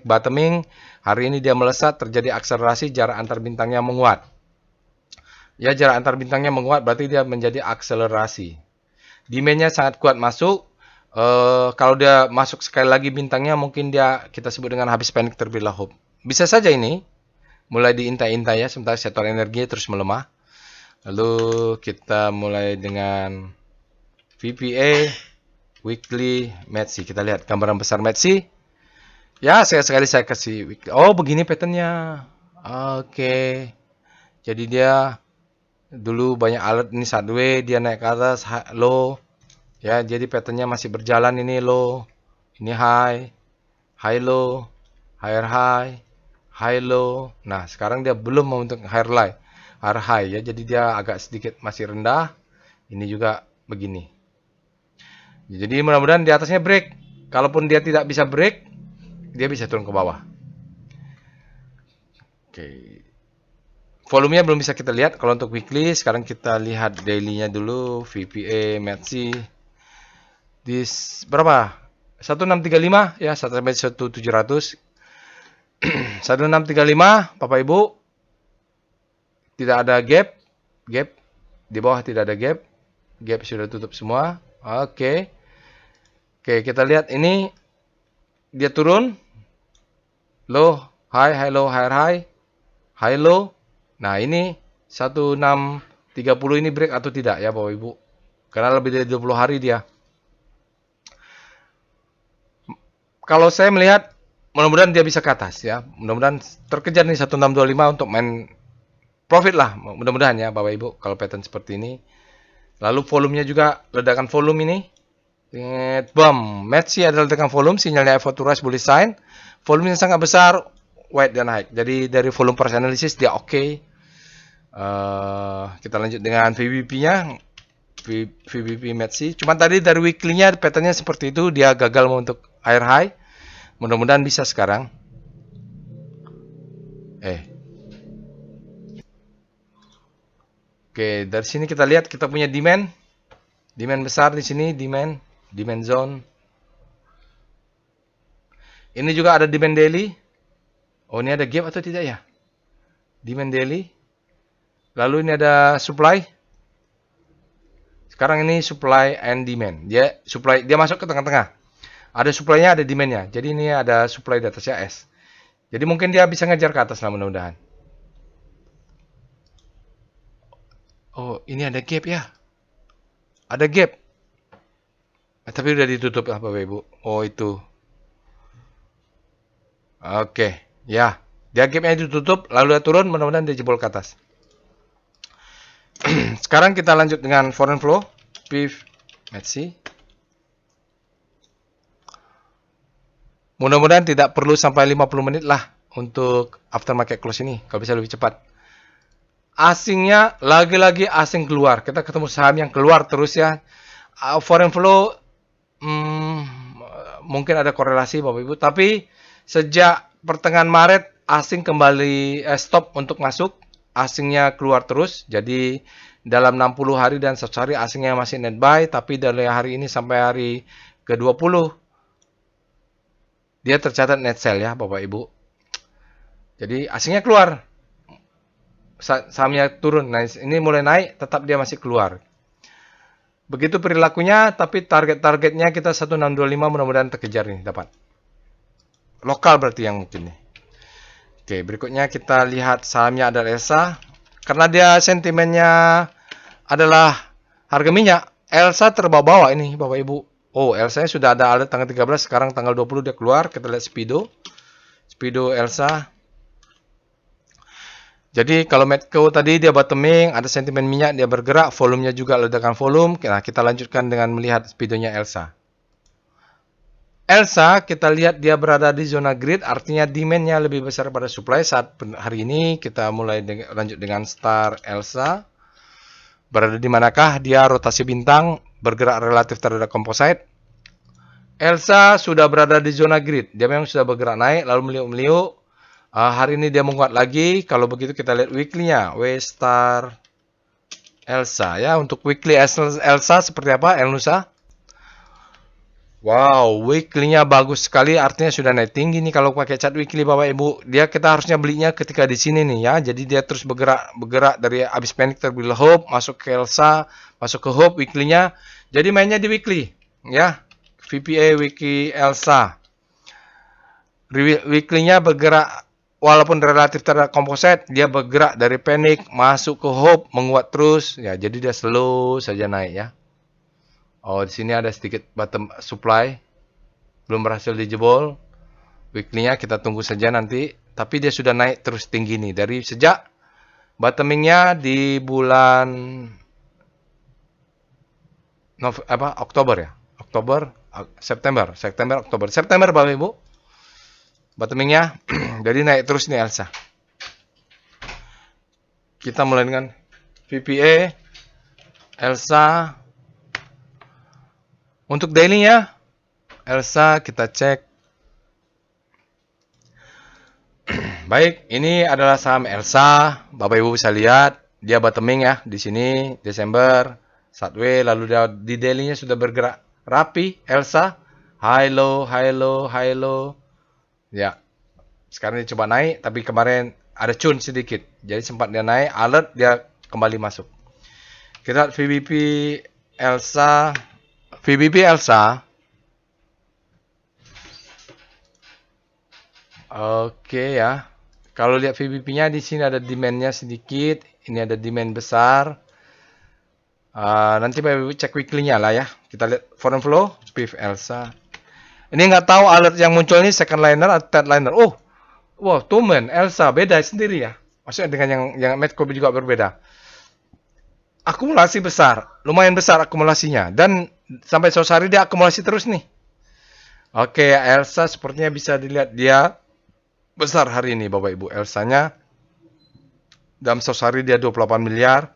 Speaker 1: bottoming. Hari ini dia melesat, terjadi akselerasi, jarak antar bintangnya menguat. Ya, jarak antar bintangnya menguat, berarti dia menjadi akselerasi. Demand-nya sangat kuat masuk. Kalau dia masuk sekali lagi bintangnya, mungkin dia kita sebut dengan habis panik terbelah hope. Bisa saja ini, mulai diintai-intai ya, sementara sektor energi terus melemah. Lalu kita mulai dengan VPA weekly Metsi. Kita lihat gambaran besar Metsi. Ya, sekali saya kasih weekly. Oh, begini patternnya. Oke. Jadi dia dulu banyak alert ini sideways, dia naik ke atas low. Ya, jadi patternnya masih berjalan ini low. Ini high low, higher high low. Nah, sekarang dia belum mau untuk higher high ya. Jadi dia agak sedikit masih rendah. Ini juga begini. Jadi mudah-mudahan di atasnya break. Kalaupun dia tidak bisa break, dia bisa turun ke bawah. Oke. Volumenya belum bisa kita lihat kalau untuk weekly. Sekarang kita lihat daily-nya dulu. VPA, Metsi. Di berapa? 1635 ya, sampai 1700. 1635 Bapak Ibu. Tidak ada gap. Di bawah tidak ada gap. Gap sudah tutup semua. Oke. Oke, kita lihat ini dia turun, low, high low, high low. Nah, ini 1630 ini break atau tidak ya Bapak Ibu? Karena lebih dari 20 hari dia. Kalau saya melihat, mudah-mudahan dia bisa ke atas ya. Mudah-mudahan terkejar nih 1625 untuk main profit lah. Mudah-mudahan ya Bapak Ibu kalau pattern seperti ini. Lalu volumenya juga ledakan volume ini. Bam, match adalah ledakan volume, sinyalnya effort to rise bullish sign. Volumenya sangat besar, wide dan high. Jadi dari volume price analysis dia oke. Kita lanjut dengan VBP-nya. VBP match. Cuma tadi dari weekly-nya pattern-nya seperti itu, dia gagal untuk air high. Mudah-mudahan bisa sekarang. Oke, dari sini kita lihat kita punya demand. Demand besar di sini, demand zone. Ini juga ada demand daily. Oh, ini ada gap atau tidak ya? Demand daily. Lalu ini ada supply. Sekarang ini supply and demand. Dia masuk ke tengah-tengah. Ada supply-nya, ada demand-nya. Jadi ini ada supply di atasnya S. Jadi mungkin dia bisa ngejar ke atas lah mudah-mudahan. Oh, ini ada gap ya. Ada gap. Tapi udah ditutup lah Bapak Ibu. Oh, itu. Oke, ya. Dia gapnya ditutup, lalu dia turun, mudah-mudahan dia jebol ke atas. Sekarang kita lanjut dengan foreign flow. PIF, let's see. Mudah-mudahan tidak perlu sampai 50 menit lah untuk aftermarket close ini, kalau bisa lebih cepat. Asingnya, lagi-lagi asing keluar. Kita ketemu saham yang keluar terus ya. Foreign flow, mungkin ada korelasi Bapak Ibu. Tapi sejak pertengahan Maret, asing kembali stop untuk masuk. Asingnya keluar terus. Jadi dalam 60 hari dan 100 hari asingnya masih net buy. Tapi dari hari ini sampai hari ke-20, dia tercatat net sell ya Bapak Ibu. Jadi asingnya keluar. Sahamnya turun. Nah, ini mulai naik, tetap dia masih keluar. Begitu perilakunya, tapi target-targetnya kita 1625 mudah-mudahan terkejar nih, dapat. Lokal berarti yang mungkin nih. Oke, berikutnya kita lihat sahamnya adalah Elsa. Karena dia sentimennya adalah harga minyak, Elsa terbawa-bawa ini Bapak Ibu. Oh, Elsa sudah ada alert tanggal 13, sekarang tanggal 20 dia keluar. Kita lihat Speedo. Speedo Elsa. Jadi kalau Medco tadi dia bottoming, ada sentimen minyak, dia bergerak, volumenya juga ledakan volume. Nah, kita lanjutkan dengan melihat speedonya Elsa. Elsa, kita lihat dia berada di zona grid, artinya demand-nya lebih besar pada supply. Saat hari ini kita mulai lanjut dengan Star Elsa. Berada di manakah? Dia rotasi bintang, bergerak relatif terhadap composite. Elsa sudah berada di zona grid, dia memang sudah bergerak naik, lalu meliuk-meliuk. Hari ini dia menguat lagi. Kalau begitu kita lihat weekly-nya. W Star Elsa ya. Untuk weekly Elsa seperti apa? Elnusa. Wow, weekly-nya bagus sekali. Artinya sudah naik tinggi nih kalau pakai chart weekly Bapak Ibu. Kita harusnya belinya ketika di sini nih ya. Jadi dia terus bergerak dari habis panic terbilang hope, masuk ke Elsa, masuk ke hope weekly-nya. Jadi mainnya di weekly ya. VPA weekly Elsa. Weekly-nya bergerak. Walaupun relatif terhadap komposit, dia bergerak dari panic masuk ke hope, menguat terus. Ya, jadi dia slow saja naik ya. Oh, di sini ada sedikit bottom supply, belum berhasil dijebol. Weekly-nya kita tunggu saja nanti. Tapi dia sudah naik terus tinggi nih dari sejak bottoming-nya di bulan Oktober ya. September, Bapak Ibu. Bottoming-nya jadi naik terus nih Elsa. Kita mulai dengan VPA Elsa. Untuk daily-nya Elsa kita cek. Baik, ini adalah saham Elsa. Bapak Ibu bisa lihat dia bottoming ya di sini Desember, Satway, lalu dia di daily-nya sudah bergerak rapi Elsa. High low, high low, high low. Ya, sekarang dia coba naik, tapi kemarin ada cun sedikit. Jadi sempat dia naik, alert, dia kembali masuk. Kita lihat VBP Elsa. VBP Elsa. Oke ya. Kalau lihat VBP-nya di sini ada demand-nya sedikit, ini ada demand besar. Nanti Bapak Ibu cek weekly-nya lah ya. Kita lihat foreign flow, PIF Elsa. Ini nggak tahu alert yang muncul ini second liner atau third liner. Oh, wow, Tumen, Elsa beda sendiri ya. Maksudnya dengan yang Medco juga berbeda. Akumulasi besar, lumayan besar akumulasinya. Dan sampai sore hari dia akumulasi terus nih. Oke, Elsa sepertinya bisa dilihat dia besar hari ini Bapak Ibu. Elsanya dalam sore hari dia 28 miliar.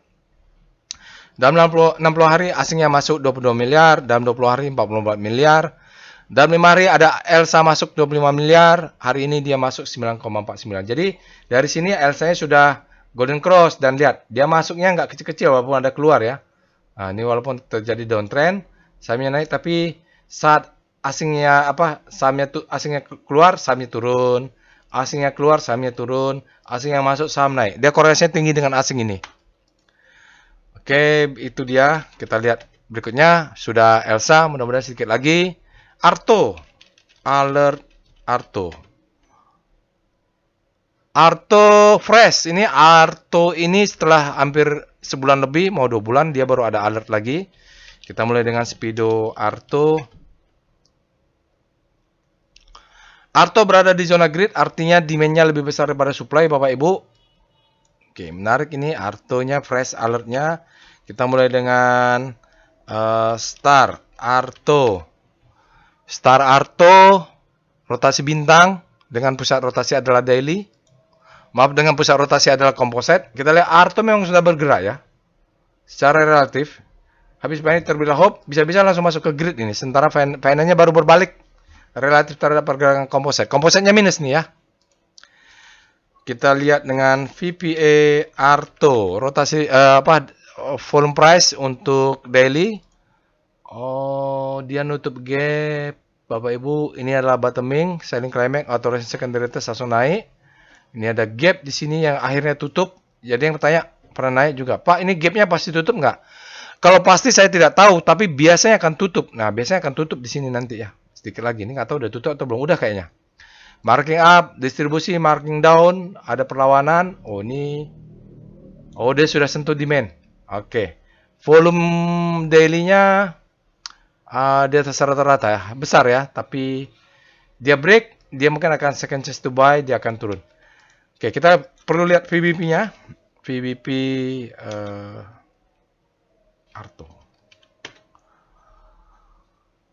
Speaker 1: Dalam 60 hari asingnya masuk 22 miliar, dalam 20 hari 44 miliar. Dalam 5 hari ada Elsa masuk 25 miliar, hari ini dia masuk 9,49. Jadi dari sini Elsanya sudah golden cross dan lihat dia masuknya nggak kecil-kecil walaupun ada keluar ya. Nah, ini walaupun terjadi downtrend, sahamnya naik tapi saat asingnya asingnya keluar sahamnya turun, asingnya keluar sahamnya turun, asingnya masuk saham naik. Dia korelasinya tinggi dengan asing ini. Oke, itu dia. Kita lihat berikutnya sudah Elsa, mudah-mudahan sedikit lagi. Arto, alert Arto. Arto Fresh, ini Arto ini setelah hampir sebulan lebih, mau 2 bulan, dia baru ada alert lagi. Kita mulai dengan Speedo Arto. Arto berada di zona grid, artinya demand-nya lebih besar daripada supply, Bapak Ibu. Oke, menarik ini Arto-nya, fresh alert-nya. Kita mulai dengan Star Arto. Star Arto, rotasi bintang, dengan pusat rotasi adalah daily. Maaf, dengan pusat rotasi adalah komposit. Kita lihat Arto memang sudah bergerak ya. Secara relatif. Habis ini terbilang hope, bisa-bisa langsung masuk ke grid ini. Sementara finance-nya baru berbalik relatif terhadap pergerakan komposit. Kompositnya minus nih ya. Kita lihat dengan VPA Arto, rotasi volume price untuk daily. Oh, dia nutup gap. Bapak Ibu, ini adalah bottoming, selling climax atau resistance secondary test langsung naik. Ini ada gap di sini yang akhirnya tutup. Jadi yang bertanya, pernah naik juga. Pak, ini gapnya pasti tutup nggak? Kalau pasti saya tidak tahu, tapi biasanya akan tutup. Nah, biasanya akan tutup di sini nanti ya. Sedikit lagi, ini nggak tahu udah tutup atau belum. Udah kayaknya. Marking up, distribusi, marking down, ada perlawanan. Oh, ini. Oh, dia sudah sentuh demand. Oke. Volume daily-nya di atas rata-rata ya. Besar ya, tapi dia break, dia mungkin akan second chance to buy, dia akan turun. Oke, kita perlu lihat VBP-nya. VBP Arto.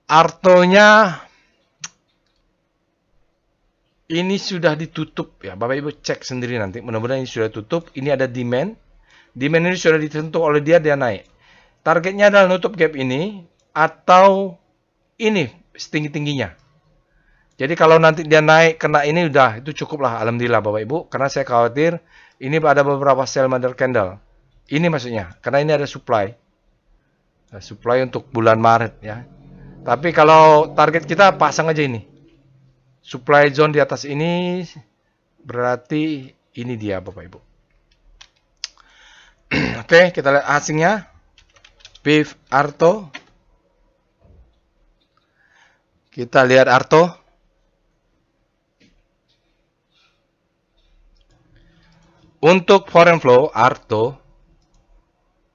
Speaker 1: Artonya ini sudah ditutup ya. Bapak Ibu cek sendiri nanti. Mudah-mudahan ini sudah tutup. Ini ada demand. Demand ini sudah ditentu oleh dia naik. Targetnya adalah nutup gap ini atau ini setinggi-tingginya. Jadi kalau nanti dia naik kena ini udah itu cukup lah, alhamdulillah Bapak Ibu, karena saya khawatir ini ada beberapa sell mother candle. Ini maksudnya, karena ini ada supply. Supply untuk bulan Maret ya. Tapi kalau target kita pasang aja ini. Supply zone di atas ini berarti ini dia Bapak Ibu. Oke, kita lihat asingnya. PIF Arto. Kita lihat Arto. Untuk foreign flow Arto.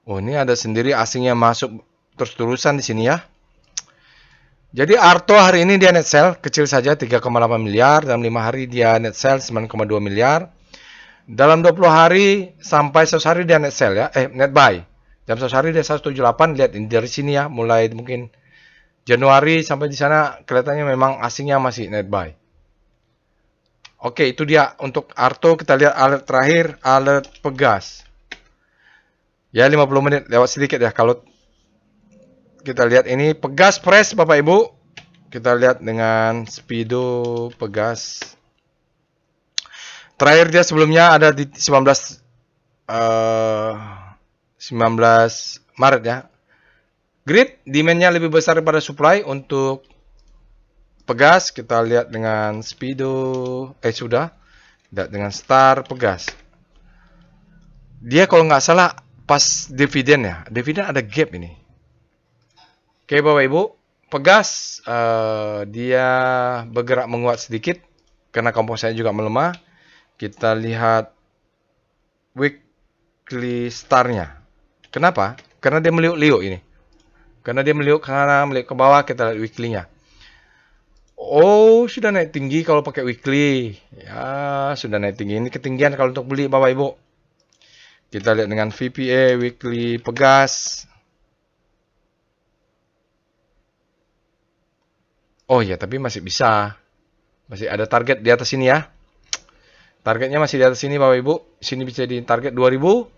Speaker 1: Oh, ini ada sendiri asingnya masuk terus-terusan di sini ya. Jadi Arto hari ini dia net sell kecil saja 3,8 miliar, dalam 5 hari dia net sell 9,2 miliar. Dalam 20 hari sampai 100 hari dia net sell ya, net buy. Dalam 100 hari dia 178, lihat ini dari sini ya, mulai mungkin Januari sampai di sana kelihatannya memang asingnya masih net buy. Oke, itu dia untuk Arto. Kita lihat alert terakhir, alert Pegas. Ya 50 menit lewat sedikit ya kalau kita lihat ini Pegas fresh Bapak Ibu. Kita lihat dengan Speedo Pegas. Terakhir dia sebelumnya ada di 19 Maret ya. Grid demand-nya lebih besar daripada supply untuk Pegas. Kita lihat dengan Speedo sudah. Lihat dengan Star Pegas. Dia kalau nggak salah pas dividen ya. Dividen ada gap ini. Oke Bapak Ibu, Pegas dia bergerak menguat sedikit karena komposisinya juga melemah. Kita lihat weekly star-nya. Kenapa? Karena dia meliuk-liuk ini. Karena dia meliuk ke kanan, meliuk ke bawah, kita lihat weekly-nya. Oh, sudah naik tinggi kalau pakai weekly. Ya, sudah naik tinggi. Ini ketinggian kalau untuk beli Bapak Ibu. Kita lihat dengan VPA weekly Pegas. Oh ya, tapi masih bisa. Masih ada target di atas sini ya. Targetnya masih di atas sini Bapak Ibu. Sini bisa di target 2000.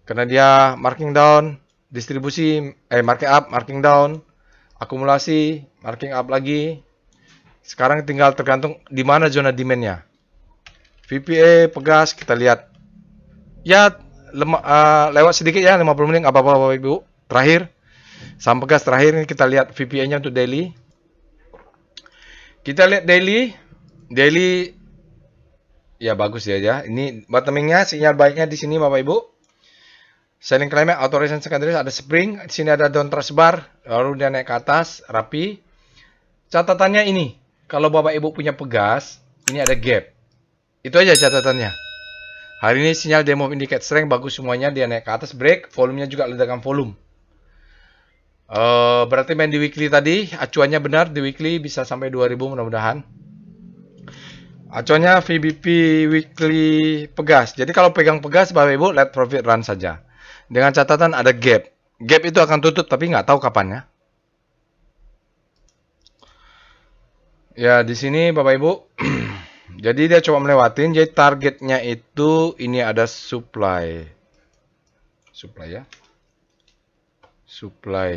Speaker 1: Karena dia marking down, distribusi, marking up, marking down, akumulasi, marking up lagi. Sekarang tinggal tergantung di mana zona demand-nya. VPA Pegas kita lihat. Ya, lewat sedikit ya, 50 menit apa-apa Bapak Ibu. Terakhir, saham Pegas terakhir ini kita lihat VPA-nya untuk daily. Kita lihat daily. Daily ya bagus ya. Ini bottoming-nya, sinyal baiknya di sini Bapak Ibu. Selling climax, authorization secondary, ada spring, di sini ada down trust bar, lalu dia naik ke atas, rapi. Catatannya ini, kalau Bapak Ibu punya Pegas, ini ada gap. Itu aja catatannya. Hari ini sinyal demo indicate strength bagus semuanya, dia naik ke atas, break, volumenya juga ledakan volume. Berarti main di weekly tadi, acuannya benar di weekly bisa sampai 2000 mudah-mudahan. Acuannya VBP weekly Pegas. Jadi kalau pegang Pegas Bapak Ibu let profit run saja. Dengan catatan ada gap. Gap itu akan tutup tapi nggak tahu kapan ya. Ya di sini Bapak Ibu. Jadi dia coba melewatin. Jadi targetnya itu ini ada supply. Supply ya. Supply.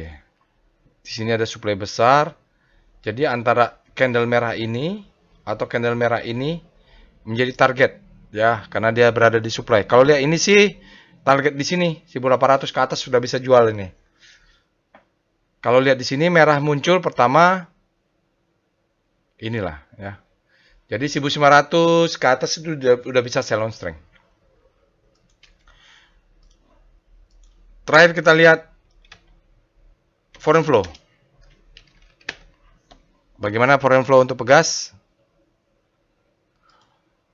Speaker 1: Di sini ada supply besar. Jadi antara candle merah ini atau candle merah ini menjadi target ya karena dia berada di supply. Kalau lihat ini sih target di sini 1800 ke atas sudah bisa jual ini. Kalau lihat di sini merah muncul pertama inilah ya. Jadi 1500 ke atas itu udah bisa sell on strength. Terakhir kita lihat foreign flow. Bagaimana foreign flow untuk Pegas?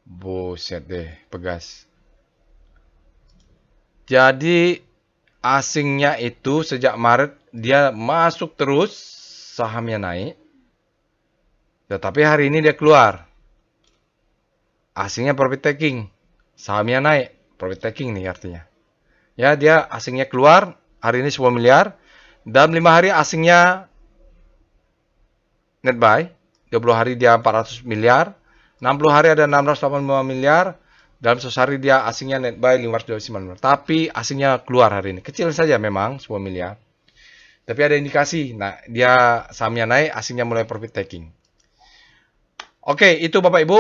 Speaker 1: Buset deh, Pegas. Jadi asingnya itu sejak Maret dia masuk terus, sahamnya naik. Tetapi hari ini dia keluar. Asingnya profit taking, sahamnya naik, profit taking nih artinya. Ya, dia asingnya keluar, hari ini 10 miliar. Dalam 5 hari asingnya net buy, 20 hari dia 400 miliar, 60 hari ada 685 miliar. Dalam 100 hari dia asingnya net buy 529 miliar. Tapi asingnya keluar hari ini. Kecil saja memang 10 miliar. Tapi ada indikasi. Nah, dia sahamnya naik, asingnya mulai profit taking. Oke, itu Bapak Ibu.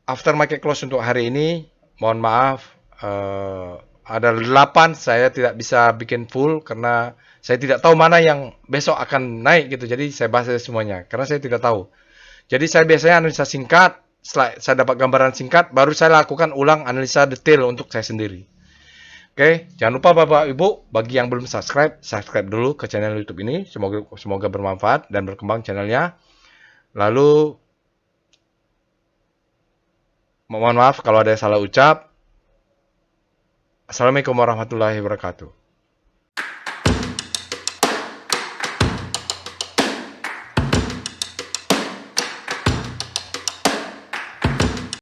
Speaker 1: After market close untuk hari ini. Mohon maaf. Ada 8. Saya tidak bisa bikin full. Karena saya tidak tahu mana yang besok akan naik gitu. Jadi saya bahas semuanya. Karena saya tidak tahu. Jadi saya biasanya analisa singkat. Setelah saya dapat gambaran singkat, baru saya lakukan ulang analisa detail untuk saya sendiri. Oke, jangan lupa Bapak Ibu, bagi yang belum subscribe, subscribe dulu ke channel YouTube ini. Semoga bermanfaat dan berkembang channelnya. Lalu, mohon maaf kalau ada yang salah ucap. Assalamualaikum warahmatullahi wabarakatuh.